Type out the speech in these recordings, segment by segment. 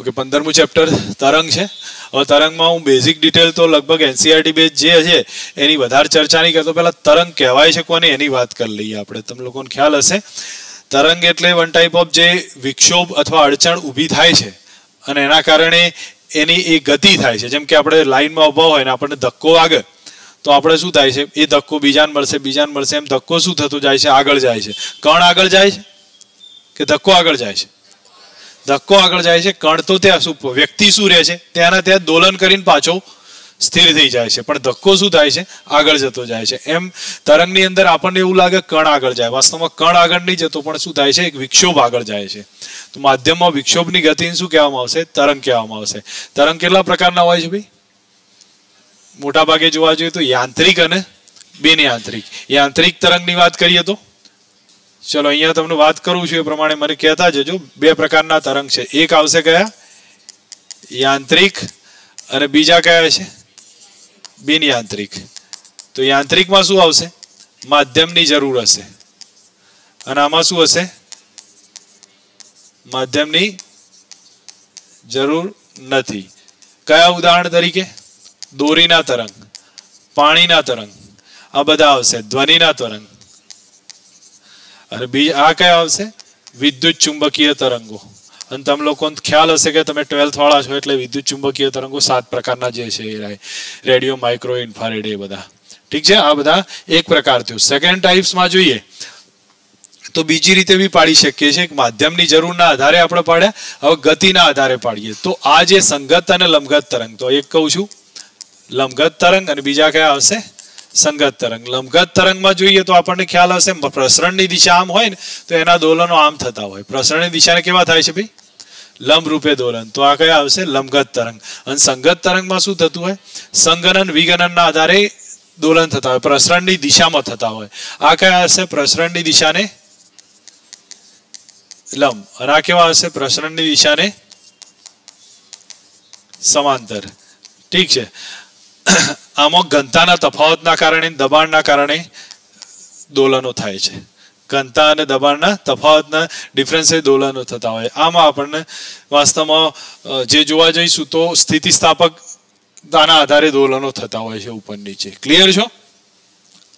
Okay 15મું chapter તરંગ છે. હવે તરંગમાં હું બેઝિક ડિટેલ તો લગભગ એનસીઈઆરટી બેઝ જે છે એની વધારે ચર્ચા નહીં કરતો. પહેલા તરંગ કહેવાય છે કોને એની વાત કરી લઈએ આપણે. તમને લોકોને ખ્યાલ હશે તરંગ એટલે વન ટાઈપ ઓફ જે વિક્ષોભ અથવા અડચણ ઊભી થાય છે અને એના કારણે એની એ ગતિ થાય છે. જેમ કે આપણે લાઈનમાં ઊભા હોય ને આપણને ધક્કો વાગે તો આપણે શું થાય છે એ ધક્કો બીજાને મળશે એમ ધક્કો શું થતો જાય છે આગળ જાય છે. કણ આગળ જાય છે કે ધક્કો આગળ જાય છે? ધક્કો આગળ જાય છે. કણ તો ત્યાં શું વ્યક્તિ શું રહે છે ત્યાંના ત્યાં દોલન કરીને પાછો સ્થિર થઈ જાય છે પણ ધક્કો શું થાય છે આગળ જતો જાય છે. એમ તરંગની અંદર આપણને એવું લાગે કણ આગળ જાય, વાસ્તવમાં કણ આગળ નહીં જતો પણ શું થાય છે એક વિક્ષોભ આગળ જાય છે. તો માધ્યમમાં વિક્ષોભની ગતિને શું કહેવામાં આવશે? તરંગ કહેવામાં આવશે. તરંગ કેટલા પ્રકારના હોય છે ભાઈ? મોટા ભાગે જોવા જોઈએ તો યાંત્રિક અને બિન યાંત્રિક. યાંત્રિક તરંગની વાત કરીએ તો ચલો અહીંયા તમને વાત કરું છું એ પ્રમાણે મને કહેતા જજો. બે પ્રકારના તરંગ છે. એક આવશે કયા? યાંત્રિક અને બીજા કયા છે? બિન યાંત્રિક. તો યાંત્રિકમાં શું આવશે? માધ્યમની જરૂર હશે અને આમાં શું હશે? માધ્યમની જરૂર નથી. કયા ઉદાહરણ તરીકે? દોરીના તરંગ, પાણીના તરંગ, આ બધા આવશે. ધ્વનિના તરંગ અને બીજા આ કયા આવશે? વિદ્યુત ચુંબકીય તરંગો. અને તમે લોકોને ખ્યાલ હશે કે તમે 12th વાળા છો એટલે વિદ્યુત ચુંબકીય તરંગો 7 પ્રકારના જે છે રેડિયો, માઇક્રો, ઇન્ફ્રારેડ એ બધા. ઠીક છે, આ બધા એક પ્રકાર થયું. સેકન્ડ ટાઈપ્સમાં જોઈએ તો બીજી રીતે બી પાડી શકીએ છીએ. માધ્યમની જરૂરના આધારે આપણે પાડ્યા, હવે ગતિના આધારે પાડીએ તો આ જે સંગત અને લંબગત તરંગ, તો એક કહું છું લંબગત તરંગ અને બીજા કયા આવશે? સંગત તરંગ. લંબગત તરંગમાં જોઈએ તો આપણને ખ્યાલ હશે પ્રસરણની દિશા આમ હોય ને તો એના દોલનો આમ થતા હોય. પ્રસરણની દિશાને કેવા થાય છે ભાઈ? લંબ રૂપે દોલન. તો આ કયા આવશે? લંબગત તરંગ. અને સંગત તરંગમાં શું થતું હોય? સંગનન વિગનનના આધારે દોલન થતા હોય, પ્રસરણની દિશામાં થતા હોય. આ કયા હશે? પ્રસરણની દિશાને લંબ. અને આ કેવા હશે? પ્રસરણની દિશાને સમાંતર. ઠીક છે. આમાં ઘનતાના તફાવતના કારણે, દબાણના કારણે દોલનો થાય છે. ઘનતા અને દબાણના તફાવતના ડિફરન્સે દોલનો થતા હોય. આમાં આપણને વાસ્તવમાં જે જોવા જઈશું તો સ્થિતિસ્થાપકતાના આધારે દોલનો થતા હોય છે ઉપર નીચે. ક્લિયર છો?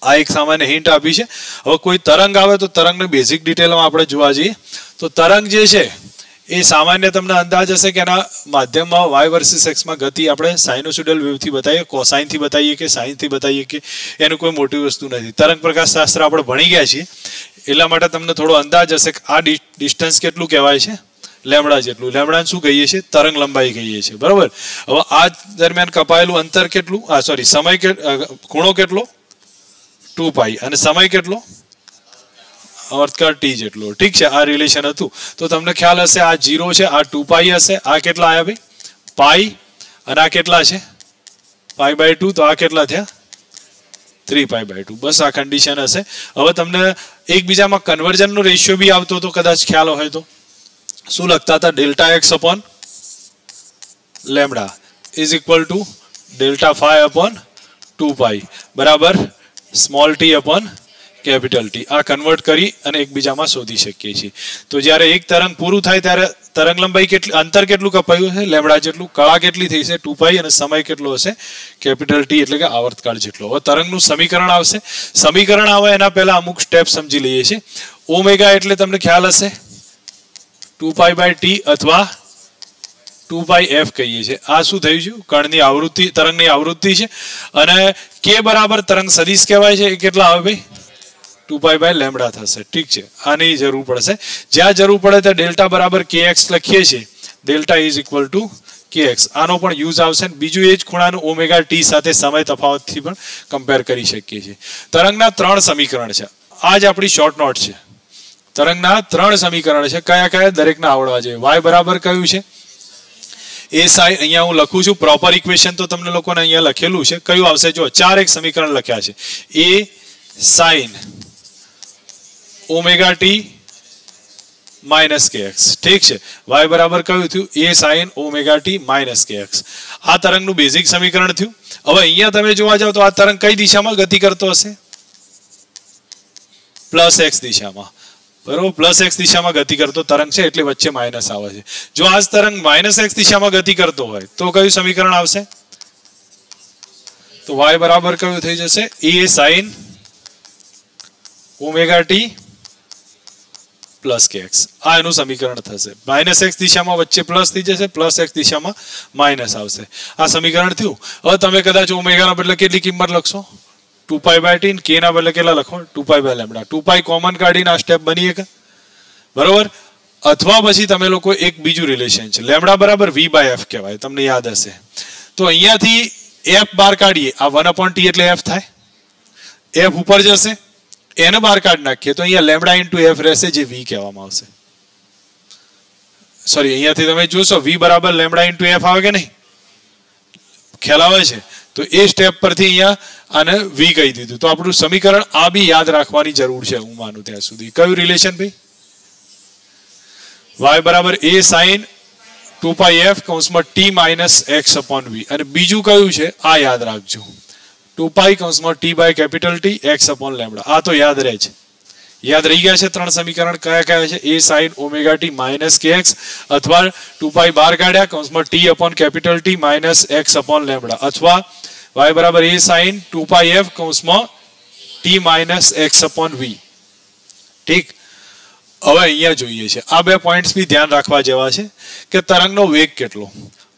આ એક સામાન્ય હિન્ટ આપી છે. હવે કોઈ તરંગ આવે તો તરંગની બેઝિક ડિટેલમાં આપણે જોવા જઈએ તો તરંગ જે છે એ સામાન્ય તમને અંદાજ હશે કે એના માધ્યમમાં y વર્સિસ x માં ગતિ આપણે સાઇનોસોઇડલ વેવથી બતાવીએ, કોસાઇનથી બતાવીએ કે સાઇનથી બતાવીએ કે એનું કોઈ મોટી વસ્તુ નથી. તરંગ પ્રકાશ શાસ્ત્ર આપણે ભણી ગયા છીએ એટલા માટે તમને થોડો અંદાજ હશે કે આ ડિસ્ટન્સ કેટલું કહેવાય છે? લેમડા જેટલું. લેમડાને શું કહીએ છીએ? તરંગ લંબાઈ કહીએ છીએ. બરાબર. હવે આ દરમિયાન કપાયેલું અંતર કેટલું? સમય ખૂણો કેટલો? 2π. અને સમય કેટલો? અર્થકાળ t જેટલો. ઠીક છે, આ રિલેશન હતું. તો તમને ખ્યાલ હશે આ 0 છે, આ 2π હશે. આ કેટલા આવ્યા ભાઈ? પાઈ. અને આ કેટલા છે? π/2. તો આ કેટલા થયા? 3π/2. બસ આ કન્ડિશન હશે. હવે તમને એકબીજામાં કન્વર્જનનો રેશિયો બી આવતો તો કદાચ ખ્યાલ હોય તો શું લખતા હતા? Δx/λ ઇઝ ઇક્વલ ટુ Δφ/2π બરાબર સ્મોલ t/કેપિટલ T. આ કન્વર્ટ કરી અને એકબીજામાં શોધી શકીએ છીએ. તો જ્યારે એક તરંગ પૂરું થાય ત્યારે તરંગ લંબાઈ કેટલી, અંતર કેટલું કપાયું છે? લેમડા જેટલું. કળા કેટલી થઈ છે? 2π. અને સમય કેટલો હશે? કેપિટલ T એટલે કે આવર્તકાળ જેટલો. હવે તરંગનું સમીકરણ આવશે. સમીકરણ આવે એના પહેલા અમુક સ્ટેપ સમજી લઈએ છીએ. ઓમેગા એટલે તમને ખ્યાલ હશે 2π/T અથવા 2πf કહીએ છીએ. આ શું થયું છે? કણની આવૃત્તિ, તરંગની આવૃત્તિ છે. અને k બરાબર તરંગ સદિશ કહેવાય છે. એ કેટલા આવે ભાઈ? 2π/λ થશે. ઠીક છે, આની જરૂર પડશે. જ્યાં જરૂર પડે ત્યાં ડેલ્ટા બરાબર kx લખીએ છીએ. Delta is equal to kx. આનો પણ યુઝ આવશે. બીજું એ જ ખૂણાનું ઓમેગા t સાથે સમય તફાવતથી પણ કમ્પેર કરી શકીએ છીએ. તરંગના 3 સમીકરણ છે. આ જ આપણી શોર્ટ નોટ છે. તરંગના 3 સમીકરણ છે. કયા કયા? દરેકના આવડવા જોઈએ. y બરાબર કયું છે? A sign. અહીંયા હું લખું છું પ્રોપર ઇક્વેશન તો તમને લોકોને અહીંયા લખેલું છે. કયું આવશે? જો 4 એક સમીકરણ લખ્યા છે. A sine omega t minus kx. ઠીક છે. y બરાબર કયું થયું? A sine omega t minus kx. આ તરંગનું બેઝિક સમીકરણ થયું. હવે અહીંયા તમે જોવા જાવ તો આ તરંગ કઈ દિશામાં ગતિ કરતો હશે? +x દિશામાં. બરોબર, પ્લસ એક્સ દિશામાં ગતિ કરતો તરંગ છે એટલે વચ્ચે માઇનસ આવે છે. જો આ તરંગ માઇનસ એક્સ દિશામાં ગતિ કરતો હોય તો કયું સમીકરણ આવશે? તો y બરાબર કયું થઈ જશે? a sin omega T plus kx. આ એનું સમીકરણ થશે. માઇનસ એક્સ દિશામાં વચ્ચે પ્લસ થઈ જશે, પ્લસ એક્સ દિશામાં માઇનસ આવશે. આ સમીકરણ થયું. હવે તમે કદાચ ઓમેગાના બદલે કેટલી કિંમત લખશો? 2π/t. k ના બદલે કેટલા લખો? 2π/λ. 2π કોમન કાઢીને આ સ્ટેપ બની શકે, બરોબર. અથવા પછી તમે લોકો એક બીજું રિલેશન છે, લેમડા બરાબર v/f કહેવાય, તમને યાદ હશે. તો અહીંયાથી f બહાર કાઢીએ, આ 1/t એટલે f થાય, f ઉપર જશે, એને બહાર કાઢી નાખીએ તો અહીંયા લેમડા ઇન્ટુ f રહેશે, જે v કહેવામાં આવશે. સોરી, અહીંયાથી તમે જોશો v બરાબર લેમડા ઇન્ટુ f આવે કે નહીં, ખ્યાલ આવે છે? તો એ સ્ટેપ પરથી અહીંયા આને v કહી દીધું. તો આપણું સમીકરણ આ બી યાદ રાખવાની જરૂર છે, હું માનું ત્યાં સુધી. કયું રિલેશન ભાઈ? y બરાબર a sin 2πf કૌંસમાં t minus x upon v. અને બીજું કયું છે આ યાદ રાખજો, 2π કૌંસમાં t by capital T x upon lambda. આ તો યાદ રહે છે. યાદ રહી ગયા છે ત્રણ સમીકરણ કયા કયા છે? a sin omega t minus kx, અથવા 2π બહાર કાઢ્યા કૌંસમાં t upon capital T minus x upon lambda, અથવા y બરાબર a sin 2πf કૌંસમાં t minus x upon v. ઠીક. હવે અહીંયા જોઈએ છે, આ બે પોઈન્ટ્સ બી ધ્યાન રાખવા જેવા છે કે તરંગનો વેગ કેટલો.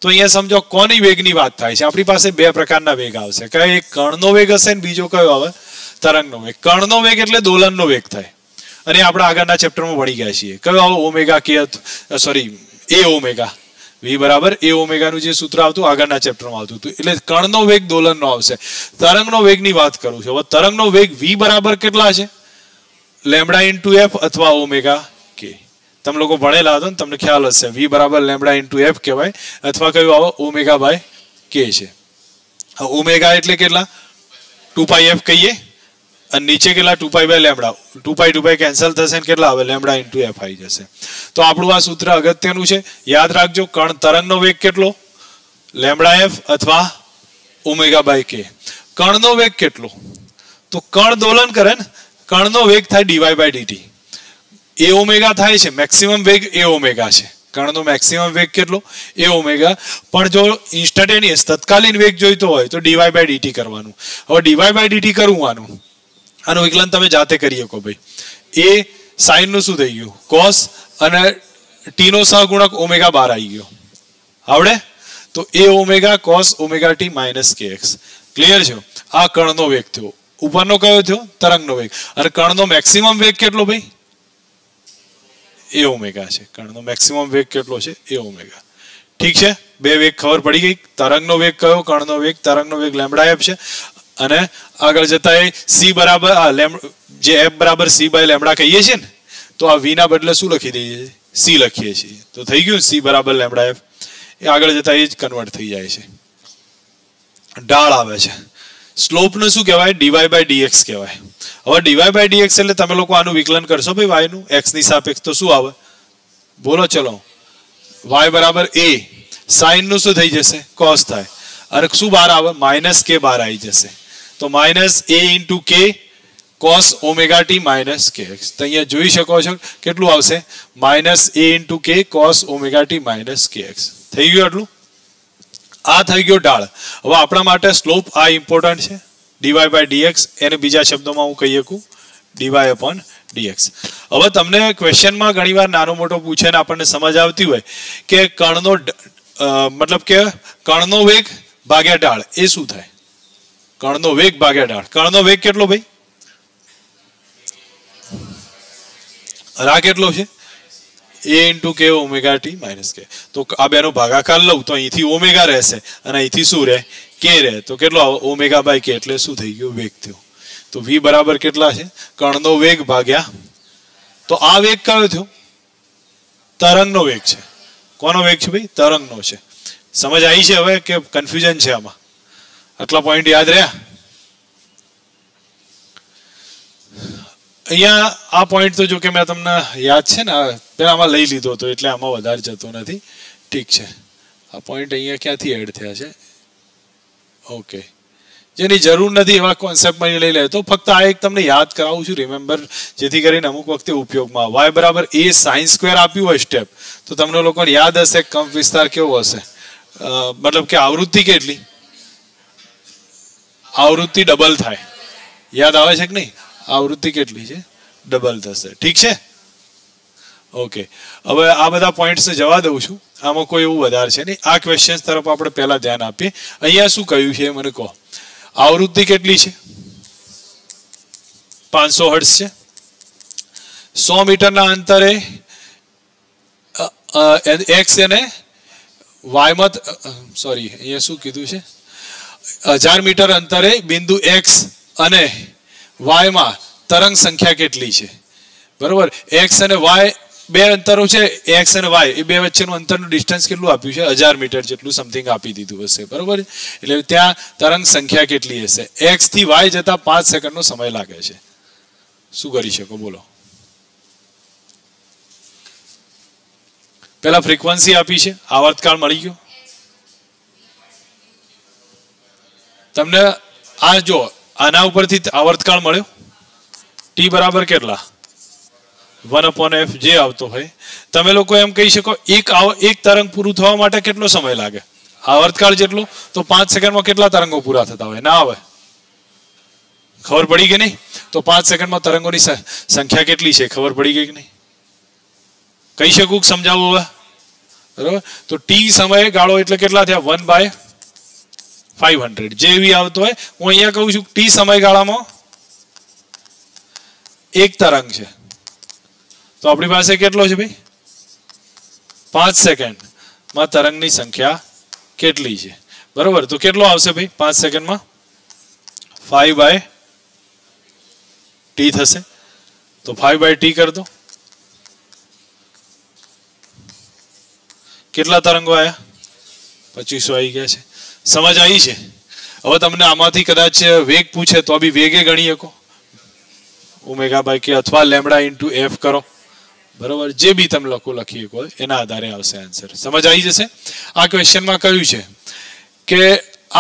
તો અહીંયા સમજો કોની વેગની વાત થાય છે? આપણી પાસે બે પ્રકારના વેગ આવશે. કયો? એક કણનો વેગ હશે ને બીજો કયો આવે? તરંગનો વેગ. કણનો વેગ એટલે દોલનનો વેગ થાય, અને આપણે આગળના ચેપ્ટરમાં ભણી ગયા છીએ. કયો આવે? ઓમેગા કે, સોરી, એ ઓમેગા. v બરાબર એ ઓમેગાનું જે સૂત્ર આવતું આગળના ચેપ્ટરમાં આવતું હતું. એટલે કણનો વેગ દોલનનો આવશે. તરંગનો વેગની વાત કરું છું. હવે તરંગનો વેગ v બરાબર કેટલા છે? લેમડા ઇન્ટુ f અથવા ઓમેગા કે. તમે લોકો ભણેલા હતો ને, તમને ખ્યાલ હશે. v બરાબર લેમડા ઇન્ટુ f કહેવાય, અથવા કયું આવે? ઓમેગા બાય કે છે. ઓમેગા એટલે કેટલા? 2πf કહીએ, અને નીચે કેટલા? 2π બાય લેમડા. 2π કેન્સલ થશે ને કેટલા આવે? લેમડા ઇન્ટુ f આવી જશે. તો આપણું આ સૂત્ર અગત્યનું છે, યાદ રાખજો. કણ તરંગનો વેગ કેટલો? લેમડા f અથવા ઓમેગા બાય કે. કણનો વેગ કેટલો? તો કણ દોલન કરે ને, કણનો વેગ થાય dy બાય dt. એ ઓમેગા થાય છે, મેક્સિમમ વેગ એ ઓમેગા છે. કણનો મેક્સિમમ વેગ કેટલો? એ ઓમેગા. પણ જો ઇન્સ્ટન્ટેનિયસ તત્કાલીન વેગ જોઈતો હોય તો dy બાય dt કરવાનું. હવે dy બાય dt કરવું, આનું વિકલન તમે જાતે કરી શકો ભાઈ. એ સાઇન નું શું થઈ ગયું? કોસ, અને ટી નો સહગુણક ઓમેગા બાર આવી ગયો. આવડે? તો A omega cos omega t minus kx. Clear છે? આ કણનો વેગ થયો. ઉપરનો કયો થયો? તરંગનો વેગ. અને કણનો મેક્સિમમ વેગ કેટલો ભાઈ? એ ઓમેગા છે. કણનો મેક્સિમમ વેગ કેટલો છે? એ ઓમેગા. ઠીક છે? બે વેગ ખબર પડી ગઈ. તરંગનો વેગ કયો? કણનો વેગ. તરંગનો વેગ લેમડા f છે. અને આગળ જતા એ c બરાબર જે f બરાબર c બાય લેમડા કહીએ છીએ ને, તો આ v ના બદલે શું લખી દઈએ? c લખીએ છીએ. તો થઈ ગયું c બરાબર લેમડા f. એ આગળ જતા એ જ કન્વર્ટ થઈ જાય છે. ઢાળ આવે છે. સ્લોપ ને શું કહેવાય? dy બાય dx કહેવાય. હવે dy બાય dx એટલે તમે લોકો આનું વિકલન કરશો ભાઈ, y નું x ની સાપેક્ષ, તો શું આવે? બોલો ચલો. y બરાબર a sin નું શું થઈ જશે? cos થાય. અને શું બહાર આવે? માઇનસ k બહાર આવી જશે. તો minus a into k cos omega t minus kx. તો અહીંયા જોઈ શકો છો કેટલું આવશે? Minus a into k cos omega t minus kx. થઈ ગયું આટલું? આ થઈ ગયો ઢાળ. હવે આપણા માટે સ્લોપ આ ઇમ્પોર્ટન્ટ છે, dy બાય dx. એને બીજા શબ્દોમાં હું કહી શકું dy અપોન dx. હવે તમને ક્વેશ્ચનમાં ઘણીવાર નાનો મોટો પૂછે ને આપણને સમજ આવતી હોય કે કણનો મતલબ કે કણનો વેગ ભાગ્યા ઢાળ એ શું થાય? કણનો વેગ ભાગ્યા ઢાળ. કણનો વેગ કેટલો ભાઈ? આ કેટલો છે? a into k omega t minus k. તો આ બેનો ભાગાકાર લઉં તો અહીંથી ઓમેગા રહેશે, અને અહીંથી શું રહે? k રહે. તો કેટલો આવે? Omega by k. એટલે શું થઈ ગયું? વેગ થયો. તો v બરાબર કેટલા છે? કણનો વેગ ભાગ્યા. તો આ વેગ કયો થયો? તરંગનો વેગ છે. કોનો વેગ છે ભાઈ? તરંગનો છે. સમજ આવી છે હવે કે કન્ફ્યુઝન છે આમાં? આટલા પોઈન્ટ યાદ રહ્યા? અહીંયા આ પોઈન્ટ તો જો કે મેં તમને યાદ છે ને, પેલા આમાં લઈ લીધો હતો એટલે આમાં વધારે જતો નથી. ઠીક છે. આ પોઈન્ટ અહીંયા ક્યાંથી એડ થયા છે? ઓકે, જેની જરૂર નથી એવા કોન્સેપ્ટમાં લઈ લે. તો ફક્ત આ એક તમને યાદ કરાવું છું, રિમેમ્બર, જેથી કરીને અમુક વખતે ઉપયોગમાં y બરાબર a sin સ્ક્વેર આપ્યું હોય સ્ટેપ, તો તમને લોકોને યાદ હશે કંપ વિસ્તાર કેવો હશે, મતલબ કે આવૃત્તિ કેટલી, આવૃત્તિ ડબલ થાય. યાદ આવે છે કે નહીં? આવૃત્તિ કેટલી છે? ડબલ થશે. ઠીક છે, ઓકે. હવે આ બધા પોઈન્ટ્સ જવા દઉં છું, આમાં કોઈ એવું વધારે છે નહીં. આ ક્વેશ્ચન તરફ આપણે પહેલા ધ્યાન આપીએ. અહીંયા શું કહ્યું છે મને કહો. આવૃત્તિ કેટલી છે? 500 હર્ટ્ઝ છે. 100 મીટરના અંતરે એક્સ અને વાયમાં, સોરી અહીંયા શું કીધું છે, 1000 મીટર અંતરે બિંદુ એક્સ અને વાયમાં તરંગ સંખ્યા કેટલી છે? બરોબર. એક્સ અને વાય બે અંતરો છે, એક્સ અને વાય એ બે વચ્ચેનું અંતરનું ડિસ્ટન્સ કેટલું આપ્યું છે? 1000 મીટર જેટલું સમથિંગ આપી દીધું હશે. બરોબર. એટલે ત્યાં તરંગ સંખ્યા કેટલી હશે? એક્સ થી વાય જતા 5 સેકન્ડનો સમય લાગે છે. શું કરી શકો બોલો? પેલા ફ્રીક્વન્સી આપી છે, આવર્તકાળ મળી ગયો તમને. આ જો આના ઉપરથી આવર્તકાળ મળ્યો, ટી બરાબર કેટલા? 1/f જે આવતો હોય. તમે લોકો એમ કહી શકો એક તરંગ પૂરું થવા માટે કેટલો સમય લાગે? આવર્તકાળ જેટલો. તો 5 સેકન્ડમાં કેટલા તરંગો પૂરા થતા હોય? ના આવે. ખબર પડી ગઈ નહીં? તો 5 સેકન્ડમાં તરંગોની સંખ્યા કેટલી છે ખબર પડી ગઈ કે નહીં? કહી શકું કે સમજાવું હવે? બરોબર. તો ટી સમયે ગાળો એટલે કેટલા થયા? 1/500 જે બી આવતો હોય. હું અહીંયા કહું છું ટી સમયગાળામાં એક તરંગ છે, તો આપણી પાસે કેટલો છે ભાઈ? 5 સેકન્ડમાં તરંગની સંખ્યા કેટલી છે? બરોબર. તો કેટલો આવશે ભાઈ 5 સેકન્ડમાં? 5/t થશે. તો 5/t કર દો. કેટલા તરંગો આવ્યા? 2500 આવી ગયા છે. સમજ આવી છે? હવે તમને આમાંથી કદાચ વેગ પૂછે તો બી વેગે ગણી શકો, ઓમેગા બાય કે અથવા લેમ્બડા ઇન્ટુ એફ કરો. બરોબર. જે બી તમે લખી શકો એના આધારે આવશે આન્સર. સમજ આવી જશે? આ ક્વેશ્ચનમાં કહ્યું છે કે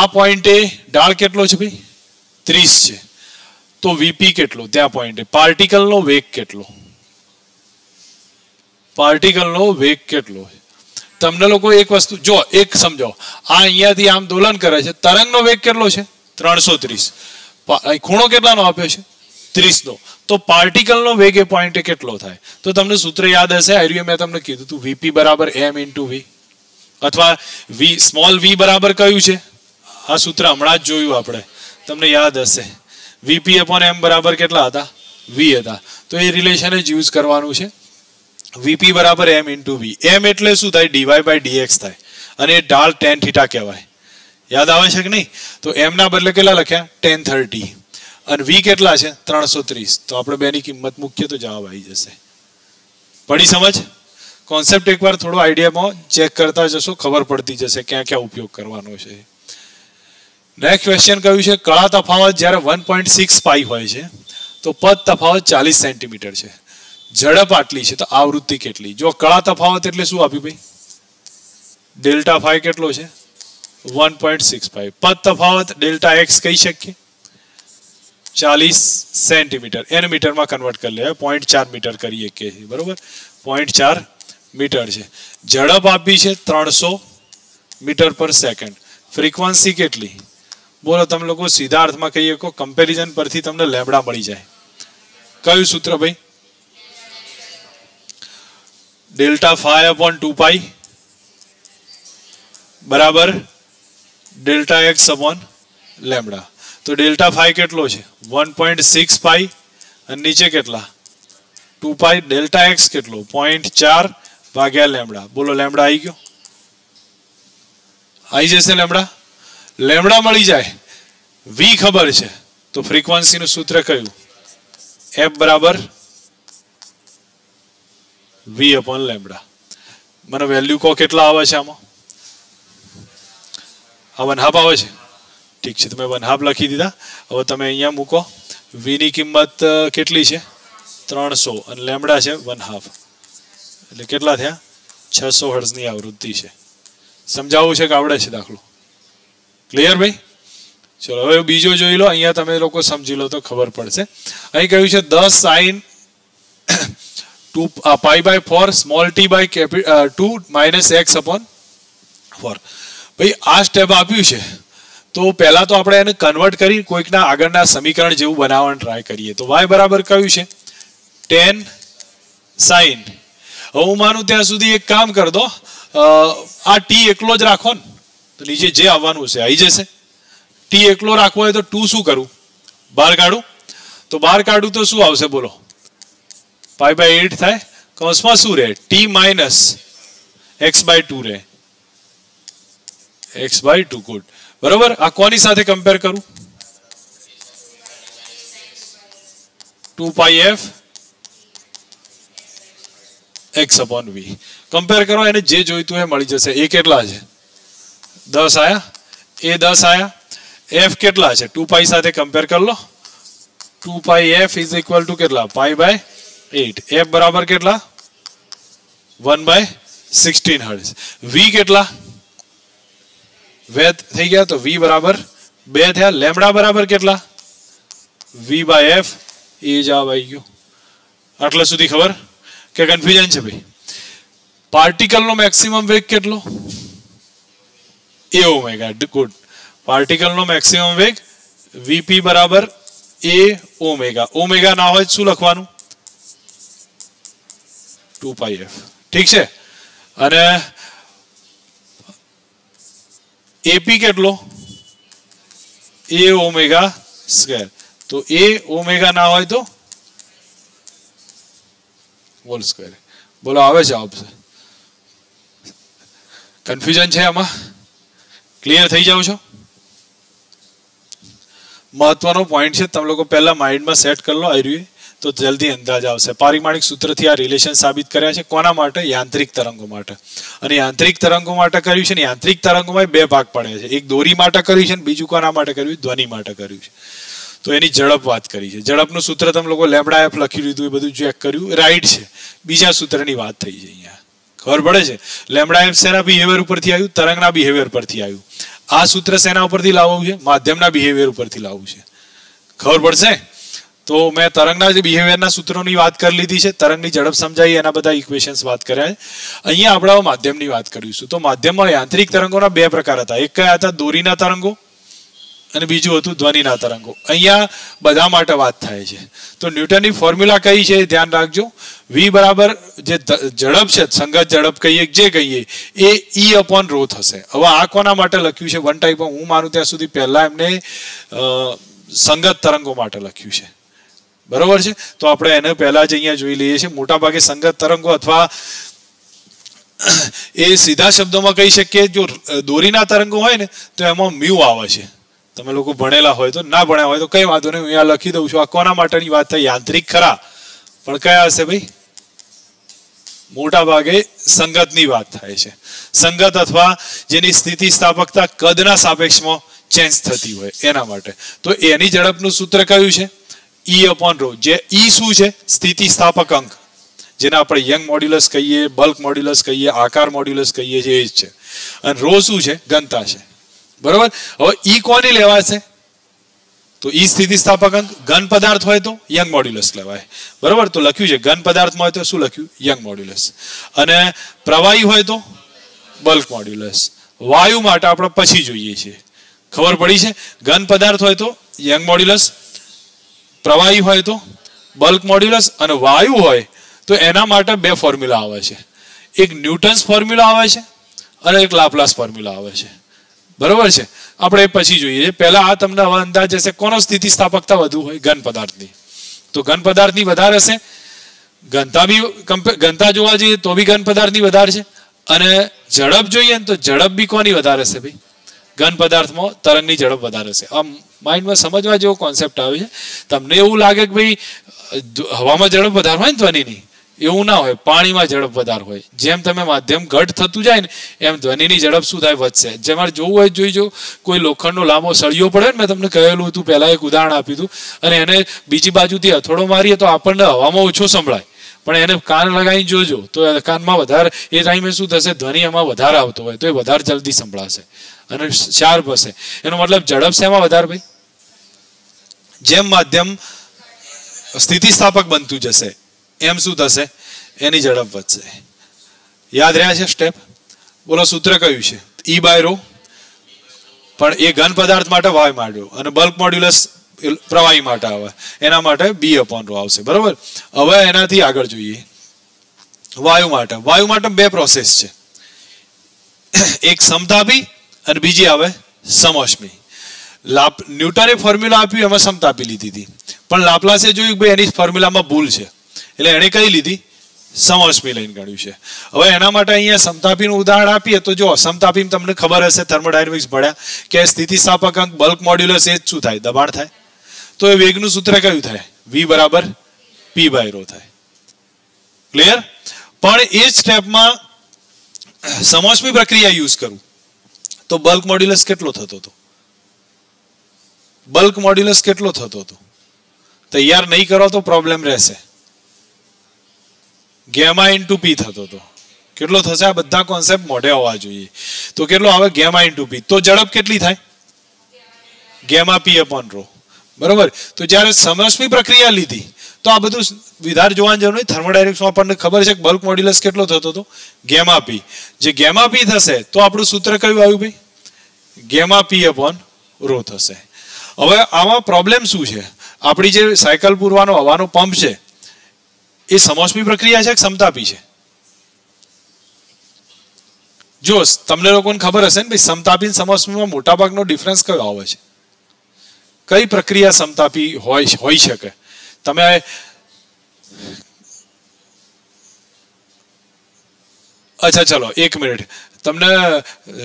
આ પોઈન્ટે ઢાળ કેટલો છે ભાઈ? 30 છે. તો વીપી કેટલો ત્યાં પોઈન્ટે? પાર્ટિકલનો વેગ કેટલો? પાર્ટિકલનો વેગ કેટલો? તમને લોકો એક વસ્તુ જો એક સમજો, આ અહીંયાથી આમ દોલન કરે છે, તરંગનો વેગ કેટલો છે? 330. ખૂણો કેટલાનો આપ્યો છે? 30 નો. તો પાર્ટિકલનો વેગ એ પોઈન્ટે કેટલો થાય? તો તમને સૂત્ર યાદ હશે, આર્યું મેં તમને કીધું હતું, વીપી બરાબર એમ ઇન્ટુ વી, અથવા વી સ્મોલ વી બરાબર કયું છે? આ સૂત્ર હમણાં જ જોયું આપણે, તમને યાદ હશે. વીપી અપોન એમ બરાબર કેટલા હતા? વી હતા. તો એ રિલેશન જ યુઝ કરવાનું છે. વીપી બરાબર એમ ઇન્ટુ વી. એમ એટલે શું થાય? ડીવાય બાય ડીએક્સ થાય. અને એ ઢાળ tan થીટા કહેવાય. યાદ આવે છે કે નહીં? તો એમ ના બદલે કેટલા લખ્યા? tan 30. અને વી કેટલા છે? 330. તો આપણે બેની કિંમત મૂકીએ તો જવાબ આવી જશે. પડી સમજ? કોન્સેપ્ટ એકવાર થોડો આઈડિયામાં ચેક કરતા જશો, ખબર પડતી જશે ક્યાં ક્યાં ઉપયોગ કરવાનો છે. નેક્સ્ટ ક્વેશ્ચન કહ્યું છે કળા તફાવત જ્યારે 1.6 પાઈ હોય છે તો પદ તફાવત 40 સેન્ટીમીટર છે. ઝડપ આટલી છે તો આવૃત્તિ કેટલી? જો કળા તફાવત એટલે શું આપ્યું ભાઈ? ડેલ્ટા ફાઈ કેટલો છે? 1.65. પદ તફાવત ડેલ્ટા એક્સ કહી શકીએ 40 સેન્ટીમીટર. એને મીટરમાં કન્વર્ટ કરી લે, 0.4 મીટર કરીએ કે બરોબર. 0.4 મીટર છે. ઝડપ આપી છે 300 મીટર પર સેકન્ડ. ફ્રીક્વન્સી કેટલી? બોલો તમે લોકો સીધા અર્થમાં કહીએ કો, કમ્પેરિઝન પરથી તમને લેમ્બડા મળી જાય. કયું સૂત્ર ભાઈ? ડેલ્ટા ફાઈ અપોન 2 પાઈ બરાબર ડેલ્ટા એક્સ અપોન લેમ્બડા. તો ડેલ્ટા ફાઈ કેટલો છે? 1.6 પાઈ અને નીચે કેટલા? 2 પાઈ. ડેલ્ટા એક્સ કેટલો? 0.4 ભાગ્યા લેમ્બડા. બોલો લેમ્બડા આવી ગયો? આવી જશે લેમ્બડા. લેમ્બડા મળી જાય, વી ખબર છે, તો ફ્રીક્વન્સીનું સૂત્ર કયું? એફ બરાબર વી અપોન લેમ્બડા. મને વેલ્યુ કહો કેટલા આવે છે આમાં? આ 1/2 આવે છે. ઠીક છે, તમે 1/2 લખી દીધા. હવે તમે અહીંયા મૂકો. વી ની કિંમત કેટલી છે? 300 અને લેમ્બડા છે 1/2, એટલે કેટલા થયા? 600 હર્ટ્ઝની આવૃત્તિ છે. સમજાવવું છે કે આવડે છે દાખલો? ક્લિયર ભાઈ? ચલો હવે બીજો જોઈ લો, અહીંયા તમે લોકો સમજી લો તો ખબર પડશે. અહીં કહ્યું છે 10 sin 2 π/4 small t by 2 minus x upon 4. ભાઈ આ સ્ટેપ આપ્યું છે તો પહેલા તો આપણે એને કન્વર્ટ કરી કોઈકના આગળના સમીકરણ જેવું બનાવવાનું ટ્રાય કરીએ. તો y બરાબર કયું છે 10 sin. હવે હું માનું ત્યાં સુધી એક કામ કર દો, આ t એકલો જ રાખો ને તો નીચે જે આવવાનું છે આવી જશે. t એકલો રાખવો હોય તો 2 શું કરું, બહાર કાઢું. તો બહાર કાઢું તો શું આવશે બોલો, π/8 થાય. કૌંસમાં શું રહે, t minus x/2 રહે, x/2. ગુડ, બરોબર. આ કોની સાથે કમ્પેર કરું, 2πf x/v કમ્પેર કરો, એને જે જોઈતું એ મળી જશે. એ કેટલા છે 10 આયા, એ 10 આયા. f કેટલા છે 2π સાથે કમ્પેર કરી લો. 2πf ઇઝ ઇક્વલ ટુ કેટલા, π/8. f બરાબર કેટલા 1/16 હર્ટ્ઝ. v કેટલા વેધ થઈ ગયા, તો v બરાબર 2 થયા. લેમ્ડા બરાબર કેટલા, v/f. એ જવાબ આવી ગયો. આટલા સુધી ખબર કે કન્ફ્યુઝન છે ભાઈ? પાર્ટિકલનો મેક્સિમમ વેગ કેટલો, a ઓમેગા. ગુડ. પાર્ટિકલનો મેક્સિમમ વેગ vp બરાબર a ઓમેગા. ઓમેગા ના હોય શું લખવાનું, 2πf. ઠીક છે. અને ap કેટલો, a ઓમેગા સ્ક્વેર. તો a ઓમેગા ના હોય તો હોલ સ્ક્વેર. બોલો આવે જવાબ છે? કન્ફ્યુઝન છે આમાં? ક્લિયર થઈ જાવ છો? મહત્વનો પોઈન્ટ છે, તમે લોકો પહેલા માઇન્ડમાં સેટ કરી લો આર્યુ, તો જલ્દી અંદાજ આવશે. પારિમાણિક સૂત્રથી આ રિલેશન સાબિત કર્યા છે. કોના માટે, યાંત્રિક તરંગો માટે. અને યાંત્રિક તરંગો માટે કર્યું છે ને, યાંત્રિક તરંગોમાં 2 ભાગ પડે છે. એક દોરી માટે કર્યું છે ને બીજું કોના માટે કર્યું, ધ્વનિ માટે કર્યું છે. તો એની ઝડપ વાત કરી છે. ઝડપનું સૂત્ર તમે લોકો લેમ્ડા એફ લખી લીધું, એ બધું ચેક કર્યું, રાઈટ છે. બીજા સૂત્રની વાત થઈ છે. અહીંયા ખબર પડે છે લેમ્ડા એફ શેના બિહેવિયર ઉપરથી આવ્યું, તરંગના બિહેવિયર પરથી આવ્યું. આ સૂત્ર શેના ઉપરથી લાવવું છે, માધ્યમના બિહેવિયર ઉપરથી લાવવું છે. ખબર પડશે? તો મેં તરંગના જે બિહેવિયરના સૂત્રોની વાત કરી લીધી છે, તરંગની ઝડપ સમજાવી, એના બધા ઇક્વેશન્સ વાત કર્યા છે. અહીંયા આપણે માધ્યમની વાત કરીશું. તો માધ્યમમાં યાંત્રિક તરંગોના 2 પ્રકાર હતા. એક કયા હતા, દોરીના તરંગો, અને બીજું હતું ધ્વનિના તરંગો. અહીંયા બધા માટે વાત થાય છે. તો ન્યૂટનની ફોર્મ્યુલા કઈ છે ધ્યાન રાખજો. v બરાબર જે ઝડપ છે, સંગત ઝડપ કહીએ જે કહીએ, એ e/ρ થશે. હવે આ કોના માટે લખ્યું છે, વન ટાઈપ, હું માનું ત્યાં સુધી પહેલા એમને સંગત તરંગો માટે લખ્યું છે. બરોબર છે? તો આપણે એને પહેલા જ અહીંયા જોઈ લઈએ છીએ. મોટા ભાગે સંગત તરંગો અથવા એ સીધા શબ્દોમાં કહી શકીએ, જો દોરીના તરંગો હોય ને તો એમાં મ્યુ આવે છે. તમે લોકો ભણેલા હોય તો, ના ભણ્યા હોય તો કઈ વાંધો નહીં, હું અહીંયા લખી દઉં છું. આ કોના માટેની વાત થઈ, યાંત્રિક ખરા, પણ કયા હશે ભાઈ, મોટા ભાગે સંગતની વાત થાય છે. સંગત અથવા જેની સ્થિતિ સ્થાપકતા કદના સાપેક્ષમાં ચેન્જ થતી હોય એના માટે. તો એની ઝડપનું સૂત્ર કયું છે, e/ρ. જે e શું છે, સ્થિતિ સ્થાપક અંક, જેને આપણે યંગ મોડ્યુલસ કહીએ, બલ્ક મોડ્યુલસ કહીએ, આકાર મોડ્યુલસ કહીએ છીએ, એ જ છે. અને ρ શું છે, ઘનતા છે. બરોબર? હવે ઈ કોની લેવાશે, તો ઈ સ્થિતિ સ્થાપક અંક. ઘન પદાર્થ હોય તો યંગ મોડ્યુલસ લેવાય. બરોબર? તો લખ્યું છે ઘન પદાર્થમાં હોય તો શું લખ્યું, યંગ મોડ્યુલસ. અને પ્રવાહી હોય તો બલ્ક મોડ્યુલસ. વાયુ માટે આપણે પછી જોઈએ છીએ. ખબર પડી છે? ઘન પદાર્થ હોય તો યંગ મોડ્યુલસ, પ્રવાહી હોય તો બલ્ક મોડ્યુલસ, અને વાયુ હોય તો એના માટે 2 ફોર્મ્યુલા આવે છે. એક ન્યૂટન્સ ફોર્મ્યુલા આવે છે અને એક લાપ્લાસ ફોર્મ્યુલા આવે છે. બરોબર છે? આપણે પછી જોઈએ. પહેલા આ તમને હવે અંદાજ હશે કોનો સ્થિતિ સ્થાપકતા વધુ હોય, ઘન પદાર્થની. તો ઘન પદાર્થની વધારે હશે. ઘનતા જોવા જઈએ તો બી ઘન પદાર્થની વધારે છે. અને ઝડપ જોઈએ ને તો ઝડપ બી કોની વધારે હશે ભાઈ, ઘન પદાર્થમાં તરંગની ઝડપ વધારે છે. આ માઇન્ડમાં સમજવા જેવો કોન્સેપ્ટ આવે છે. તમને એવું લાગે કે ભાઈ હવામાં ઝડપ વધારે હોય ને ધ્વનિની, એવું ના હોય. પાણીમાં ઝડપ વધારે હોય. જેમ તમે માધ્યમ ઘટ થતું જાય ને એમ ધ્વનિની ઝડપ શું થાય, વધશે. જેમાં જોવું હોય જોઈજો. કોઈ લોખંડનો લાંબો સળિયો પડે ને, મેં તમને કહેલું હતું પહેલા, એક ઉદાહરણ આપ્યું હતું, અને એને બીજી બાજુથી હથોડો મારીએ તો આપણને હવામાં ઓછો સંભળાય, પણ એને કાન લગાવીને જોજો તો કાનમાં વધારે, એ ટાઈમે શું થશે, ધ્વનિ એમાં વધારે આવતો હોય તો એ વધારે જલ્દી સંભળાશે. અને શાર્પ હશે. એનો મતલબ ઝડપ શેમાં વધારે ભાઈ? જેમ માધ્યમ સ્થિતિસ્થાપક બનતું જશે એમ શું થશે? એની ઝડપ વધશે. યાદ રહ્યા છે સ્ટેપ? બોલો સૂત્ર કયું છે? E/ρ. પણ એ ઘન પદાર્થ માટે વાય માંડ્યો અને બલ્ક મોડ્યુલસ પ્રવાહી માટે આવે, એના માટે B/ρ આવશે. બરોબર. હવે એનાથી આગળ જોઈએ વાયુ માટે. વાયુ માટે બે પ્રોસેસ છે, એક સમતાપી અને બીજી આવે સમોષ્મી. ન્યૂટને ફોર્મ્યુલા આપ્યું એમાં સમતાપી લીધી હતી, પણ લાપ્લાસે જોયું કે એની ફોર્મ્યુલામાં ભૂલ છે એટલે એણે કઈ લીધી? સમોષ્મી લઈને ગણ્યું છે. હવે એના માટે અહીંયા સમતાપીનું ઉદાહરણ આપીએ તો જો સમતાપી તમને ખબર હશે થર્મોડાયનેમિક્સ ભણ્યા કે સ્થિતિસ્થાપક અંક બલ્ક મોડ્યુલસ એ જ શું થાય? દબાણ થાય. તો એ વેગનું સૂત્ર કયું થાય? V = P/ρ થાય. ક્લિયર? પણ એ જ સ્ટેપમાં સમોષ્મી પ્રક્રિયા યુઝ કરું તો બલ્ક મોડ્યુલસ કેટલો થતો હતો? બલ્ક મોડ્યુલસ કેટલો થતો હતો? તૈયાર નહીં કરો તો પ્રોબ્લેમ રહેશે. γ/P થતો હતો. કેટલો થશે? આ બધા કોન્સેપ્ટ મોઢે હોવા જોઈએ. તો કેટલો આવે? γ/P. તો ઝડપ કેટલી થાય? γ/P/ρ. બરોબર. તો જ્યારે સમોષ્મી પ્રક્રિયા લીધી તો આ બધું વિધાર જોવાની જરૂર નહીં. થર્મોડાયનેમિક્સમાં આપણને ખબર છે કે બલ્ક મોડ્યુલસ કેટલો થતો હતો? γ/P. જે γ/P થશે તો આપણું સૂત્ર કયું આવ્યું ભાઈ? γ/P/ρ થશે. હવે આમાં પ્રોબ્લેમ શું છે? આપણી જે સાયકલ પૂરવાનો હવાનો પંપ છે એ સમોષ્મી પ્રક્રિયા છે કે સમતાપી છે? જો તમને લોકોને ખબર હશે ને ભાઈ, સમતાપી અને સમોષ્મીમાં મોટાભાગનો ડિફરન્સ કયો આવે છે? કઈ પ્રક્રિયા સમતાપી હોઈ શકે? તમે અચ્છા ચલો એક મિનિટ, તમને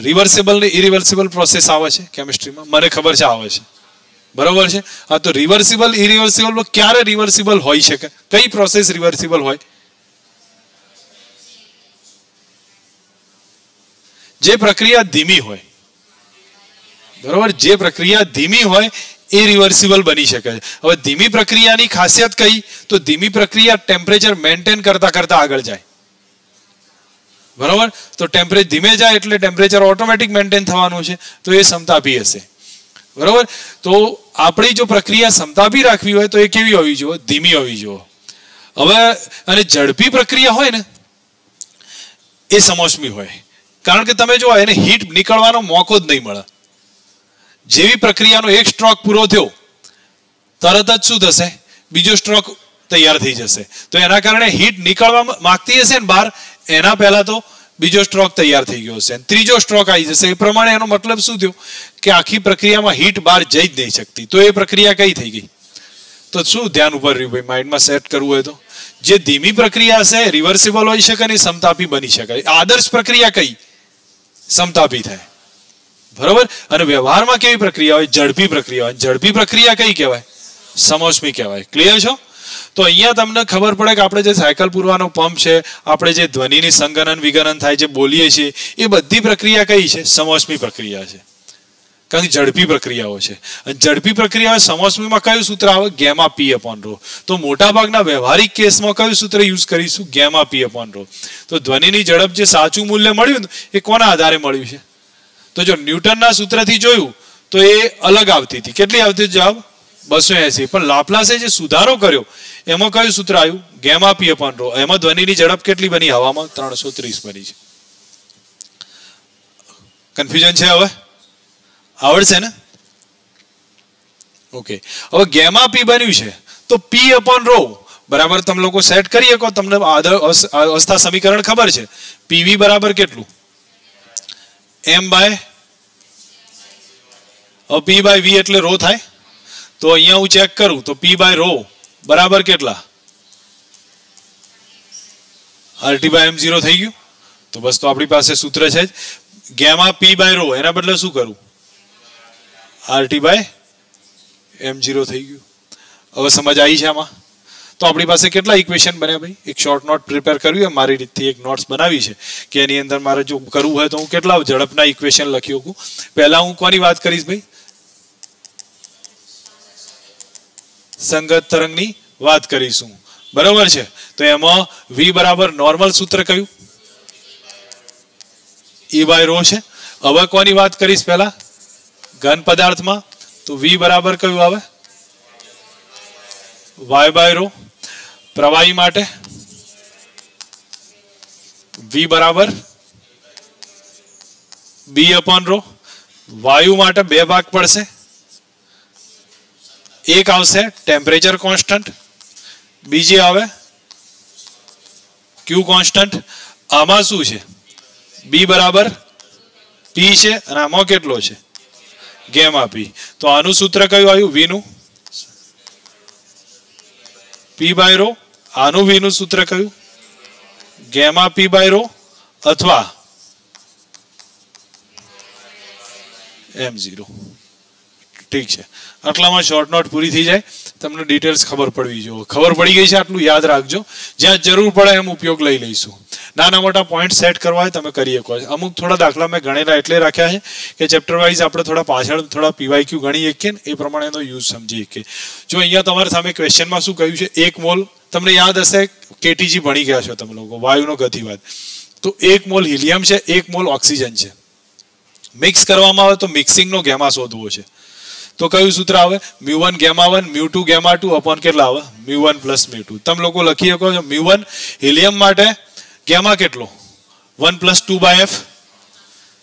રિવર્સિબલ ને ઇરિવર્સિબલ પ્રોસેસ આવે છે કેમિસ્ટ્રીમાં? મને ખબર છે આવે છે. બરોબર છે. હા, તો રિવર્સિબલ ઇરિવર્સિબલ ક્યારે રિવર્સિબલ હોઈ શકે? કઈ પ્રોસેસ રિવર્સિબલ હોય? જે પ્રક્રિયા ધીમી હોય. બરોબર. જે પ્રક્રિયા ધીમી હોય એ રિવર્સિબલ બની શકે છે. હવે ધીમી પ્રક્રિયાની ખાસિયત કઈ? તો ધીમી પ્રક્રિયા ટેમ્પરેચર મેન્ટેન કરતા કરતા આગળ જાય. બરોબર. તો ટેમ્પરેચર ધીમે જાય એટલે ટેમ્પરેચર ઓટોમેટિક મેન્ટેન થવાનું છે, તો એ સમતાપી હશે. બરોબર. તો આપણી જો પ્રક્રિયા સમતાપી રાખવી હોય તો એ કેવી હોવી જોઈએ? ધીમી હોવી જોઈએ. હવે અને ઝડપી પ્રક્રિયા હોય ને એ સમોષ્મી હોય, કારણ કે તમે જો એને હીટ નીકળવાનો મોકો જ નહીં મળે. જેવી પ્રક્રિયાનો એક સ્ટ્રોક પૂરો થયો તરત જ શું થશે? બીજો સ્ટ્રોક તૈયાર થઈ જશે. તો એના કારણે હીટ નીકળવા માંગતી હશે ને બહાર, એના પહેલા તો બીજો સ્ટ્રોક તૈયાર થઈ ગયો હશે, ત્રીજો સ્ટ્રોક આવી જશે. એ પ્રમાણે એનો મતલબ શું થયો કે આખી પ્રક્રિયામાં હીટ બહાર જઈ જ નહીં શકતી. તો એ પ્રક્રિયા કઈ થઈ ગઈ? તો શું ધ્યાન ઉપર રહ્યું ભાઈ? માઇન્ડમાં સેટ કરવું હોય તો જે ધીમી પ્રક્રિયા છે રિવર્સિબલ હોઈ શકે ને સમતાપી બની શકે. આદર્શ પ્રક્રિયા કઈ? સમતાપી થાય. બરોબર. અને વ્યવહારમાં કેવી પ્રક્રિયા હોય? ઝડપી પ્રક્રિયા હોય. ઝડપી પ્રક્રિયા કઈ કહેવાય? સમોષ્મી કહેવાય. ક્લિયર છો? તો અહીંયા તમને ખબર પડે કે આપણે જે સાયકલ પૂરવાનો પંપ છે, આપણે જે ધ્વનિની સંગનન વિગનન થાય છે, બોલીએ છીએ, એ બધી પ્રક્રિયા કઈ છે? સમોષ્મી પ્રક્રિયા છે. કારણ કે ઝડપી પ્રક્રિયાઓ છે. અને ઝડપી પ્રક્રિયા સમોષ્મીમાં કયું સૂત્ર આવે? γ/P/ρ. તો મોટાભાગના વ્યવહારિક કેસમાં કયું સૂત્ર યુઝ કરીશું? γ/P/ρ. તો ધ્વનિની ઝડપ જે સાચું મૂલ્ય મળ્યું એ કોના આધારે મળ્યું છે? તો જો ન્યૂટનના સૂત્રથી જોયું તો એ અલગ આવતી હતી. કેટલી આવતી? જવાબ 280. પણ લાપ્લાસે જે સુધારો કર્યો એમાં કયું સૂત્ર આવ્યું? γ/P/ρ. એમાં ધ્વનિની ઝડપ કેટલી બની? હવામાં 330 બની છે. કન્ફ્યુઝન છે? હવે આવડશે ને? ઓકે. હવે γ/P બન્યું છે તો P/ρ બરાબર તમે લોકો સેટ કરી શકો. તમને અવસ્થા સમીકરણ ખબર છે. PV બરાબર કેટલું? m/. P/V એટલે ρ થાય. તો અહીંયા હું ચેક કરું તો P/ρ બરાબર કેટલા? RT/m0 થઈ ગયું. તો બસ તો આપણી પાસે સૂત્ર છે γ/P/ρ. એના બદલે શું કરું? RT/m0 થઈ ગયું. હવે સમજ આવી છે આમાં? તો આપણી પાસે કેટલા ઇક્વેશન બન્યા ભાઈ? એક શોર્ટ નોટ પ્રિપેર કર્યું, મારી રીતથી એક નોટ્સ બનાવી છે કે એની અંદર મારે જો કરવું હોય તો હું કેટલા ઝડપના ઇક્વેશન લખી શકું. પહેલા હું કોની વાત કરીશ ભાઈ? સંગત તરંગની વાત કરીશું. બરોબર છે. તો એમાં V બરાબર નોર્મલ સૂત્ર કયું? E/ρ છે. હવે કોની વાત કરીશ પહેલા? ઘન પદાર્થમાં તો v બરાબર કયું આવે? y by rho. પ્રવાહી માટે v બરાબર b અપોન રો. વાયુ માટે બે ભાગ પડશે, એક આવશે ટેમ્પરેચર કોન્સ્ટન્ટ, બીજી આવે ક્યુ કોન્સ્ટન્ટ. આમાં શું છે? b બરાબર p છે અને આમાં કેટલો છે? Gamma p. તો આનું સૂત્ર કયું આવ્યું? v નું p બાય રો. આનું v નું સૂત્ર કયું? ગેમા p બાય રો અથવા m0. ઠીક છે, આટલામાં શોર્ટ નોટ પૂરી થઈ જાય. તમને ડિટેલ્સ ખબર પડવી જોઈએ. ખબર પડી ગઈ છે આટલું યાદ રાખજો. જ્યાં જરૂર પડે એમ ઉપયોગ લઈ લઈશું. નાના મોટા પોઈન્ટ સેટ કરવા હોય તમે કરી શકો. અમુક થોડા દાખલા મેં ગણેલા એટલે રાખ્યા છે કે ચેપ્ટર વાઇઝ આપણે થોડા પાછળ થોડા પીવાયક્યુ ગણી શકીએ ને એ પ્રમાણેનો યુઝ સમજી શકીએ. જો અહીંયા તમારી સામે ક્વેશ્ચનમાં શું કહ્યું છે? 1 મોલ, તમને યાદ હશે કેટીજી ભણી ગયા છો તમે લોકો, વાયુનો ગતિવાદ. તો 1 મોલ હિલિયમ છે, 1 મોલ ઓક્સિજન છે. મિક્સ કરવામાં આવે તો મિક્સિંગનો ગેમા શોધવો છે. તો કયું સૂત્ર આવે? μ1 ગેમા 1 μ2 ગેમા 2 અપોન કેટલા આવે? μ1 પ્લસ μ2. તમે લોકો લખી શકો છો μ1 હિલિયમ માટે ગેમા કેટલો? 1 પ્લસ 2 બાય f.